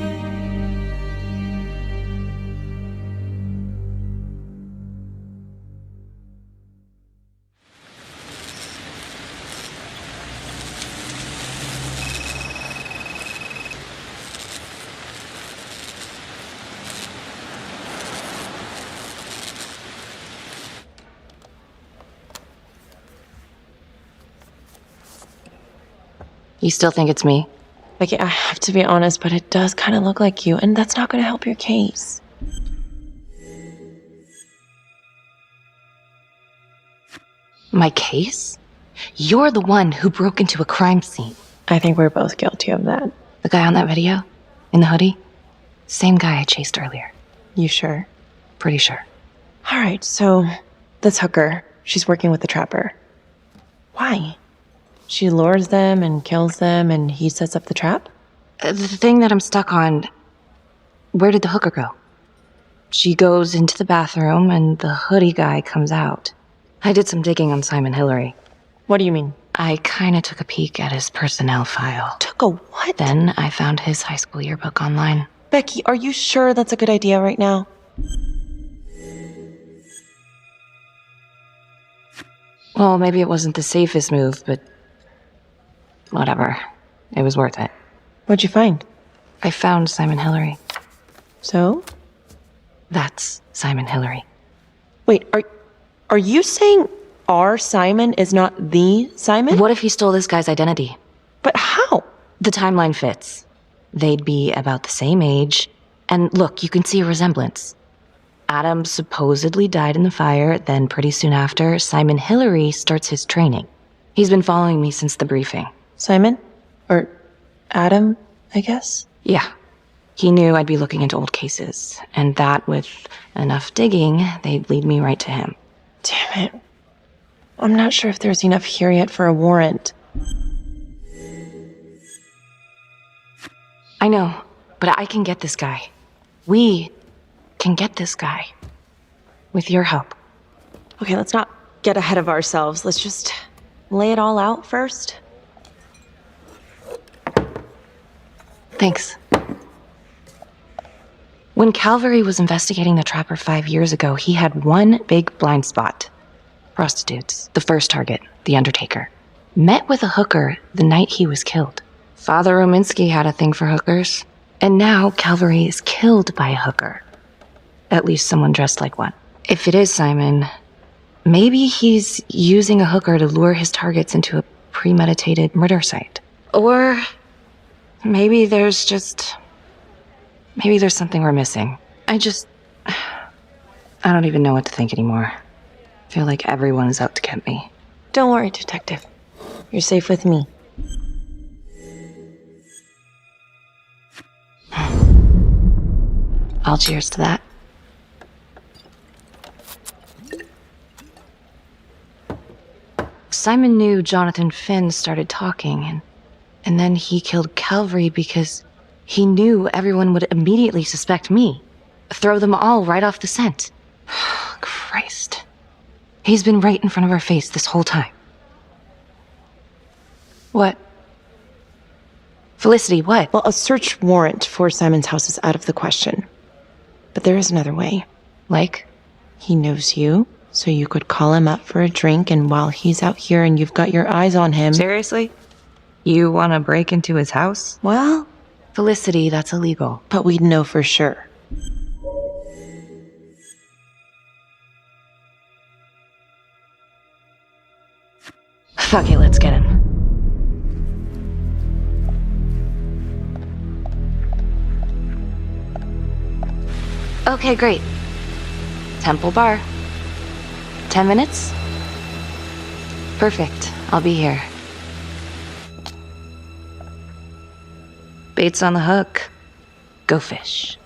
You still think it's me? Becky, I have to be honest, but it does kind of look like you, and that's not going to help your case. My case? You're the one who broke into a crime scene. I think we're both guilty of that. The guy on that video? In the hoodie? Same guy I chased earlier. You sure? Pretty sure. All right, so this hooker, she's working with the Trapper. Why? She lures them and kills them, and he sets up the trap? The thing that I'm stuck on, where did the hooker go? She goes into the bathroom, and the hoodie guy comes out. I did some digging on Simon Hillary. What do you mean? I kinda took a peek at his personnel file. Took a what? Then I found his high school yearbook online. Becky, are you sure that's a good idea right now? Well, maybe it wasn't the safest move, but whatever. It was worth it. What'd you find? I found Simon Hillary. So? That's Simon Hillary. Wait, are you saying our Simon is not the Simon? What if he stole this guy's identity? But how? The timeline fits. They'd be about the same age. And look, you can see a resemblance. Adam supposedly died in the fire, then pretty soon after, Simon Hillary starts his training. He's been following me since the briefing. Simon? Or Adam, I guess? Yeah. He knew I'd be looking into old cases, and that with enough digging, they'd lead me right to him. Damn it. I'm not sure if there's enough here yet for a warrant. I know, but I can get this guy. We can get this guy. With your help. Okay, let's not get ahead of ourselves. Let's just lay it all out first. Thanks. When Calvary was investigating the Trapper 5 years ago, he had one big blind spot. Prostitutes. The first target, the Undertaker. Met with a hooker the night he was killed. Father Rominsky had a thing for hookers. And now Calvary is killed by a hooker. At least someone dressed like one. If it is Simon, maybe he's using a hooker to lure his targets into a premeditated murder site. Or maybe there's something we're missing. I don't even know what to think anymore. I feel like everyone is out to get me. Don't worry, Detective. You're safe with me. I'll cheers to that. Simon knew Jonathan Finn started talking, and then he killed Calvary because he knew everyone would immediately suspect me. Throw them all right off the scent. Christ. He's been right in front of our face this whole time. What? Felicity, what? Well, a search warrant for Simon's house is out of the question. But there is another way. Like? He knows you, so you could call him up for a drink, and while he's out here and you've got your eyes on him... Seriously? You want to break into his house? Well... Felicity, that's illegal. But we'd know for sure. Fuck it, let's get him. Okay, great. Temple Bar. 10 minutes? Perfect. I'll be here. Bait's on the hook. Go fish.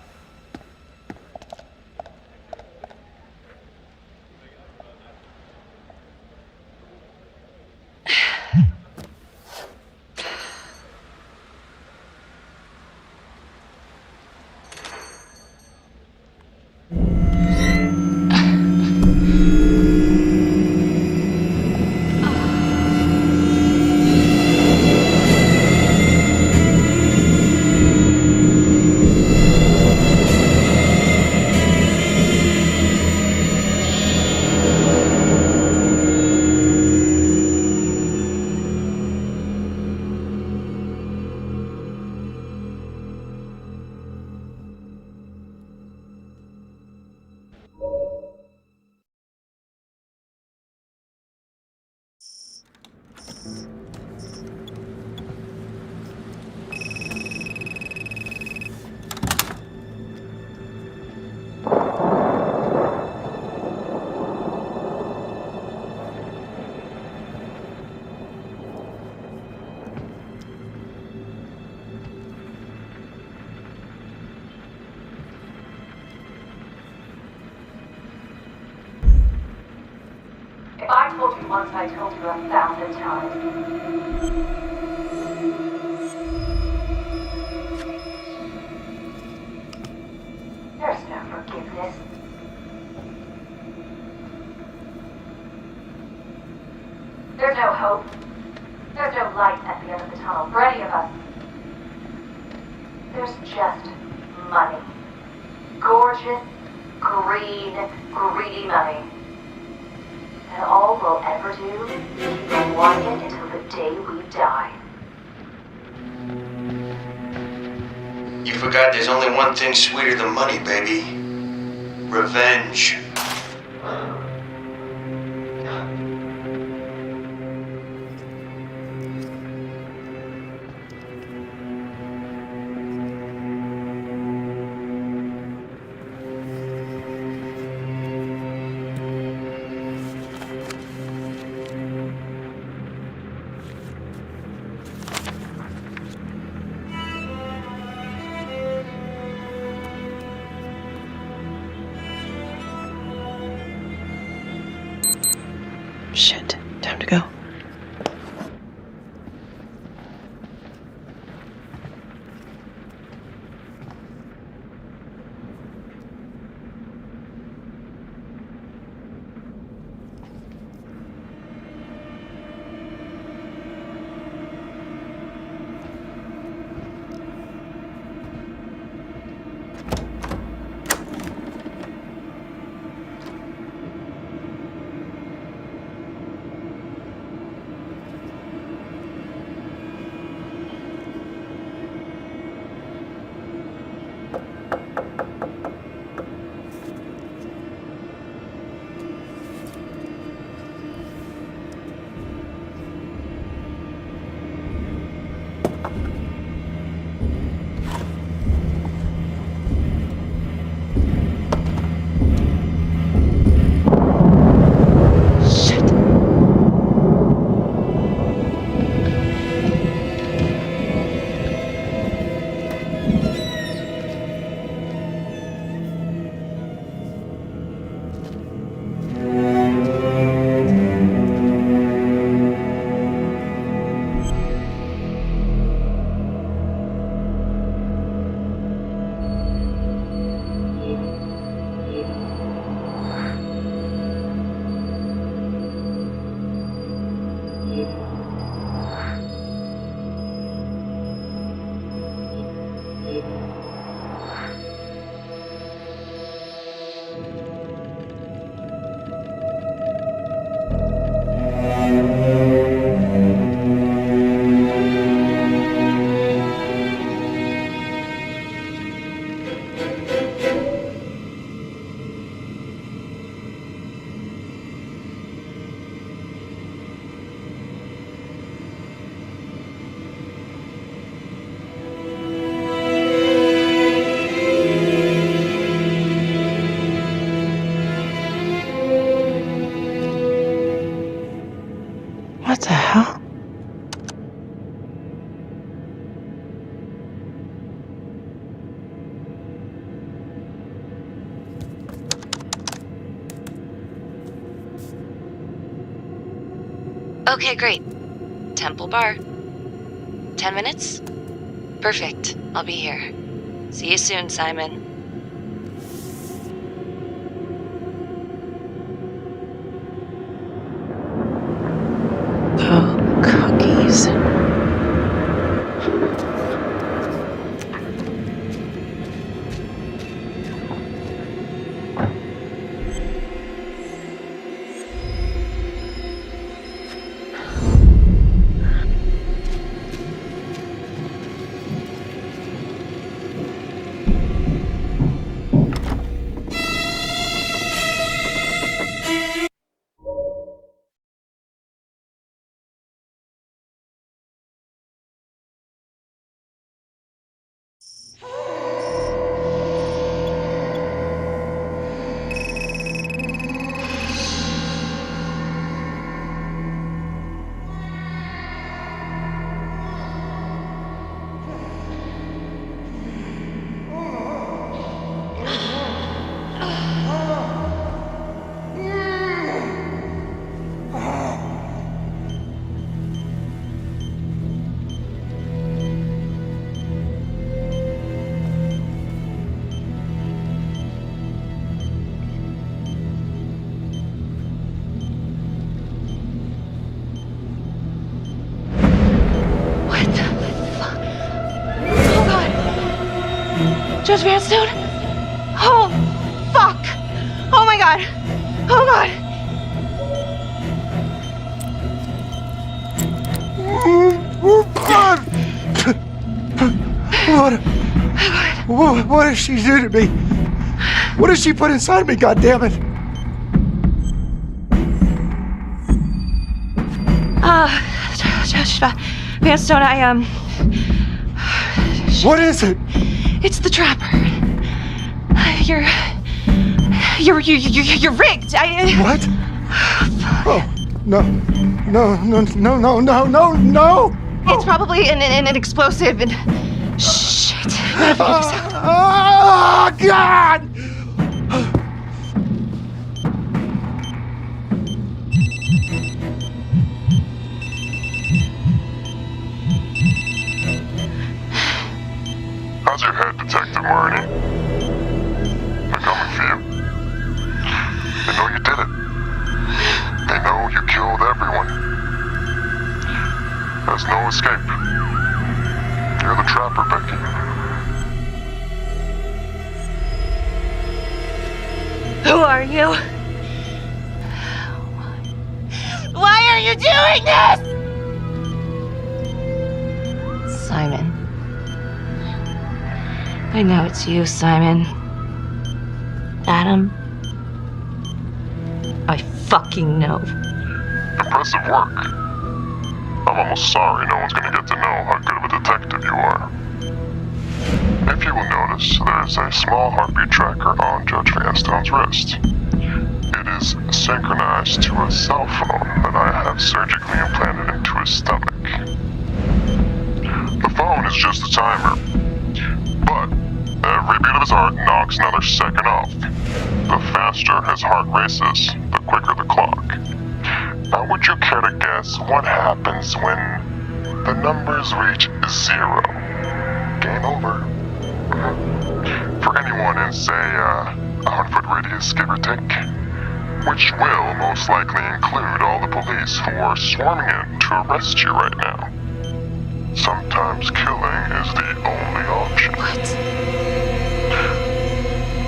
I told you once, I told you 1,000 times. There's no forgiveness. There's no hope. There's no light at the end of the tunnel for any of us. There's just money. Gorgeous, green, greedy money. And all we'll ever do is keep wanting it until the day we die. You forgot there's only one thing sweeter than money, baby. Revenge. Shit, time to go. Okay, great. Temple Bar. 10 minutes? Perfect. I'll be here. See you soon, Simon. Oh, cookies. Judge Vanstone? Oh, fuck! Oh my god! Oh god! What did she do to me? What did she put inside me, goddammit? Judge Vanstone, What is it? It's the Trapper. You're rigged. What? Oh, no. It's probably an explosive and... Shit. I gotta figure this out. Oh, God! How's your head, Detective Marnie? They're coming for you. They know you did it. They know you killed everyone. There's no escape. You're the Trapper, Becky. Who are you? Why are you doing this? Simon. I know it's you, Simon. Adam. I fucking know. Impressive work. I'm almost sorry no one's gonna get to know how good of a detective you are. If you will notice, there's a small heartbeat tracker on Judge Vanstone's wrist. It is synchronized to a cell phone that I have surgically implanted into his stomach. The phone is just a timer, but every beat of his heart knocks another second off. The faster his heart races, the quicker the clock. Now, would you care to guess what happens when the numbers reach 0? Game over. For anyone in, say, a 100-foot radius, give or take, which will most likely include all the police who are swarming in to arrest you right now. Sometimes killing is the only option. What?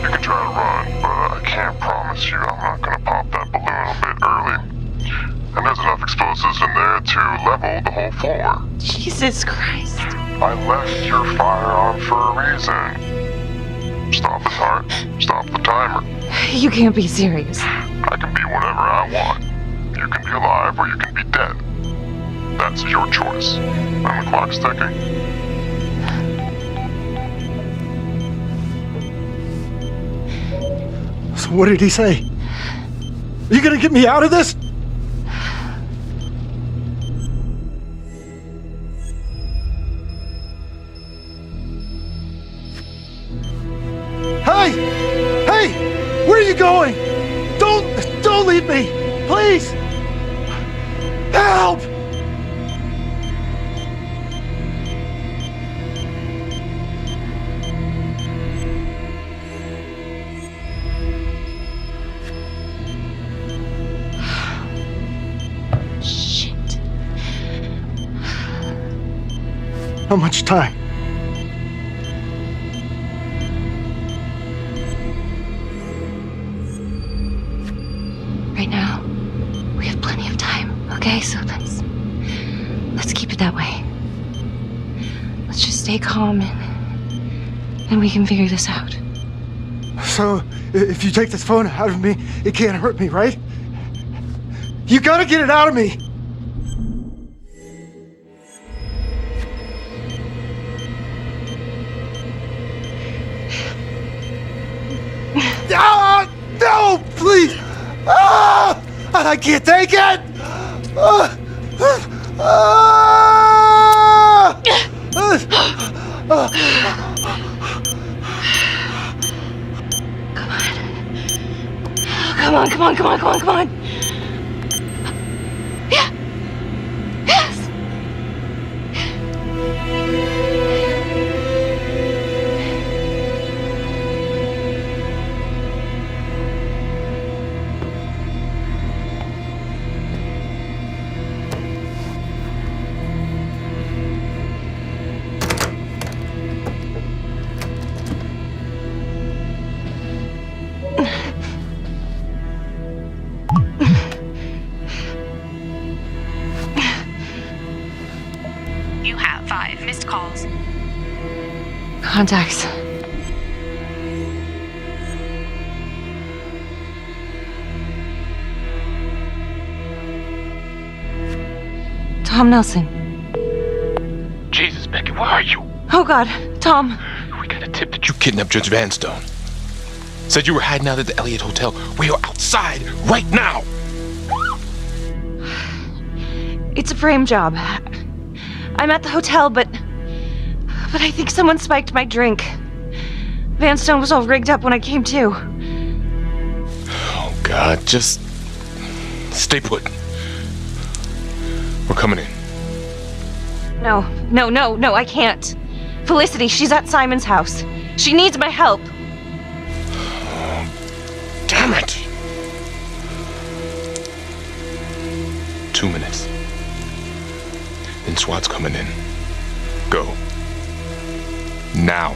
You can try to run, but I can't promise you I'm not gonna pop that balloon a bit early. And there's enough explosives in there to level the whole floor. Jesus Christ. I left your firearm for a reason. Stop his heart, stop the timer. You can't be serious. I can be whatever I want. You can be alive or you can be dead. That's your choice. And the clock's ticking. So what did he say? Are you gonna get me out of this? Hey! Where are you going? Don't leave me! Please! Hey! Help! Shit. How much time? Right now, we have plenty of time, okay? So let's keep it that way. Let's just stay calm and we can figure this out. So, if you take this phone out of me, it can't hurt me, right? You gotta get it out of me! Ah, no, please! Ah, I can't take it! Ah, Come on, come on, come on, come on, come on! Yeah! Yes! You have 5 missed calls. Contacts. Tom Nelson. Jesus, Becky, where are you? Oh God, Tom. We got a tip that you kidnapped Judge Vanstone. Said you were hiding out at the Elliott Hotel. We are outside right now. It's a frame job. I'm at the hotel, but I think someone spiked my drink. Vanstone was all rigged up when I came to. Oh, God, just stay put. We're coming in. No, I can't. Felicity, she's at Simon's house. She needs my help. Damn it! 2 minutes. Then SWAT's coming in. Go. Now.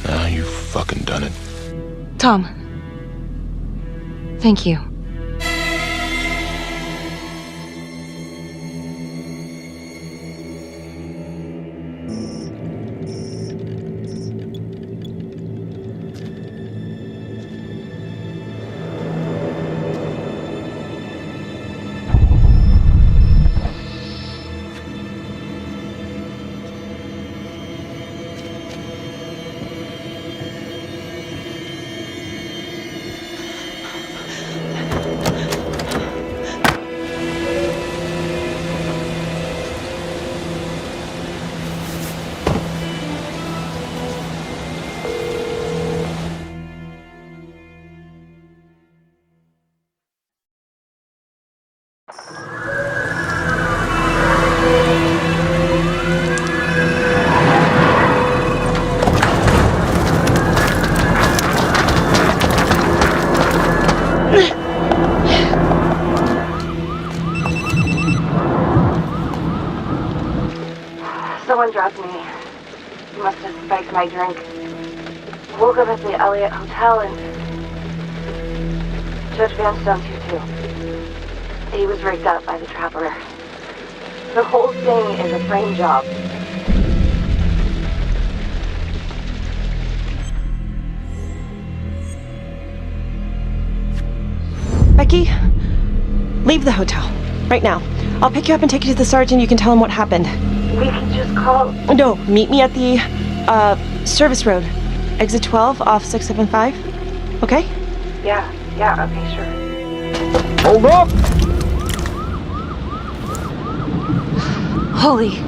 Now you fucking done it. Tom. Thank you. Someone dropped me. He must have spiked my drink. Woke up at the Elliott Hotel and Judge Vanstone's here too. He was rigged up by the trapper. The whole thing is a frame job. Becky, leave the hotel. Right now. I'll pick you up and take you to the sergeant. You can tell him what happened. We can just call... No, meet me at the, service road. Exit 12 off 675. Okay? Yeah, okay, sure. Hold up! Holy.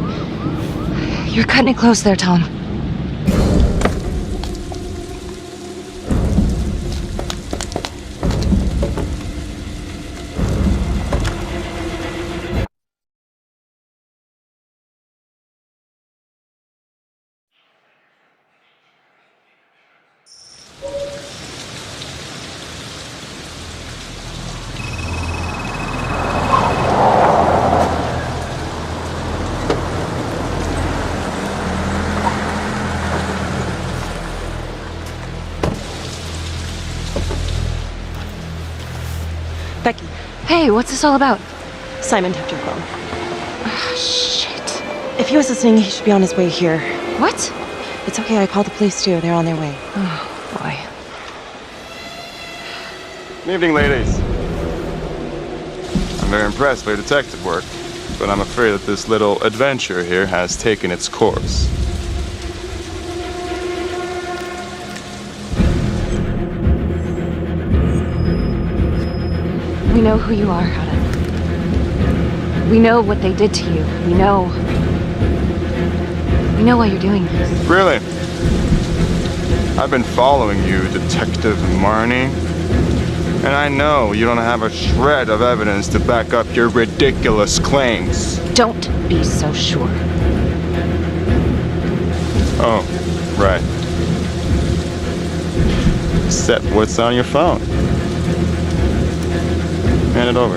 You're cutting it close there, Tom. Becky. Hey, what's this all about? Simon tapped your phone. Shit. If he was listening, he should be on his way here. What? It's okay, I called the police too. They're on their way. Oh, boy. Good evening, ladies. I'm very impressed by your detective work, but I'm afraid that this little adventure here has taken its course. We know who you are, Adam. We know what they did to you. We know why you're doing this. Really? I've been following you, Detective Marnie. And I know you don't have a shred of evidence to back up your ridiculous claims. Don't be so sure. Oh, right. Except what's on your phone. Hand it over.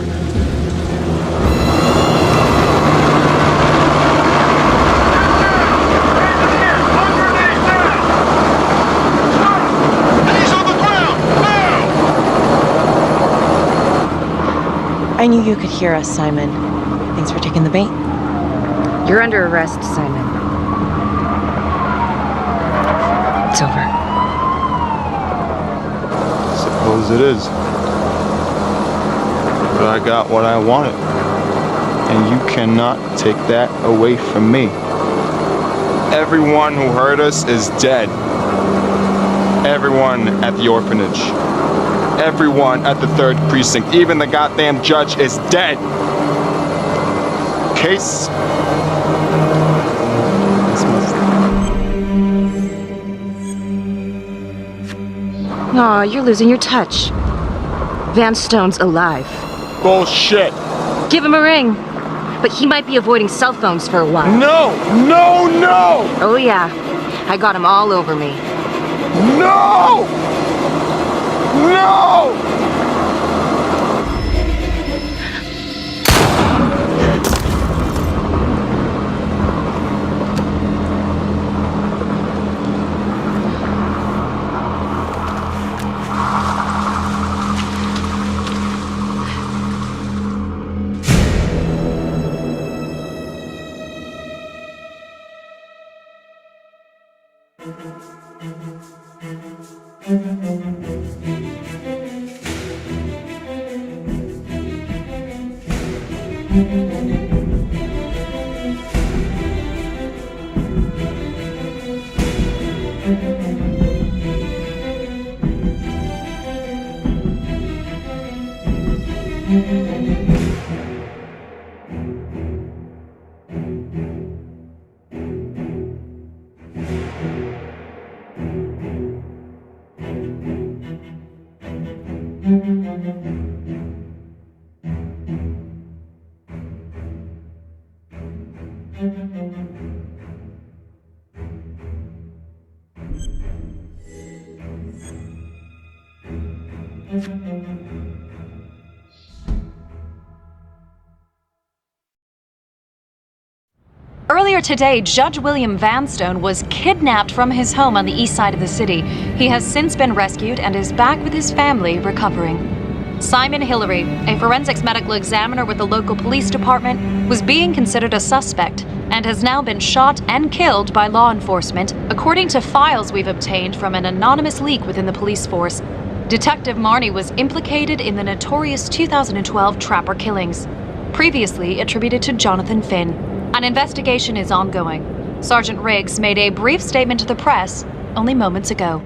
I knew you could hear us, Simon. Thanks for taking the bait. You're under arrest, Simon. It's over. Suppose it is. But I got what I wanted. And you cannot take that away from me. Everyone who hurt us is dead. Everyone at the orphanage. Everyone at the 3rd precinct, even the goddamn judge, is dead. Case dismissed. Aw, you're losing your touch. Van Stone's alive. Bullshit. Give him a ring. But he might be avoiding cell phones for a while. No! No, no! Oh yeah. I got him all over me. No! No! Earlier today, Judge William Vanstone was kidnapped from his home on the east side of the city. He has since been rescued and is back with his family recovering. Simon Hillary, a forensics medical examiner with the local police department, was being considered a suspect and has now been shot and killed by law enforcement, according to files we've obtained from an anonymous leak within the police force. Detective Marnie was implicated in the notorious 2012 Trapper killings, previously attributed to Jonathan Finn. An investigation is ongoing. Sergeant Riggs made a brief statement to the press only moments ago.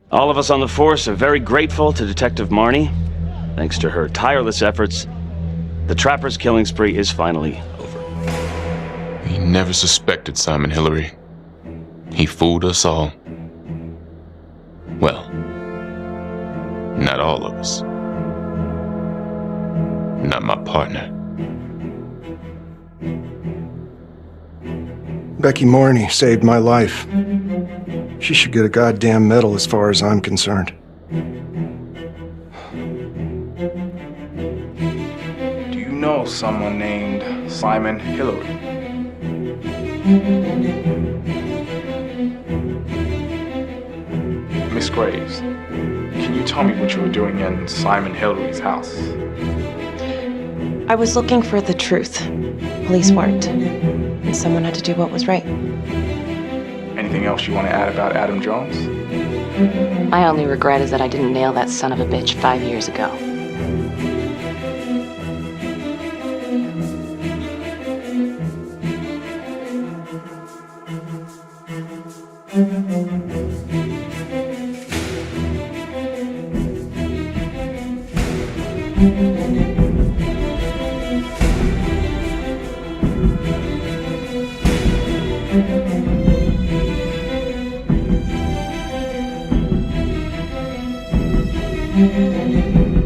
All of us on the force are very grateful to Detective Marnie. Thanks to her tireless efforts, the Trapper's killing spree is finally over. He never suspected Simon Hillary. He fooled us all. Well, not all of us. Not my partner. Becky Marnie saved my life. She should get a goddamn medal as far as I'm concerned. Do you know someone named Simon Hillary? Miss Graves, can you tell me what you were doing in Simon Hillary's house? I was looking for the truth. Police weren't. And someone had to do what was right. Anything else you want to add about Adam Jones? My only regret is that I didn't nail that son of a bitch 5 years ago. Thank you.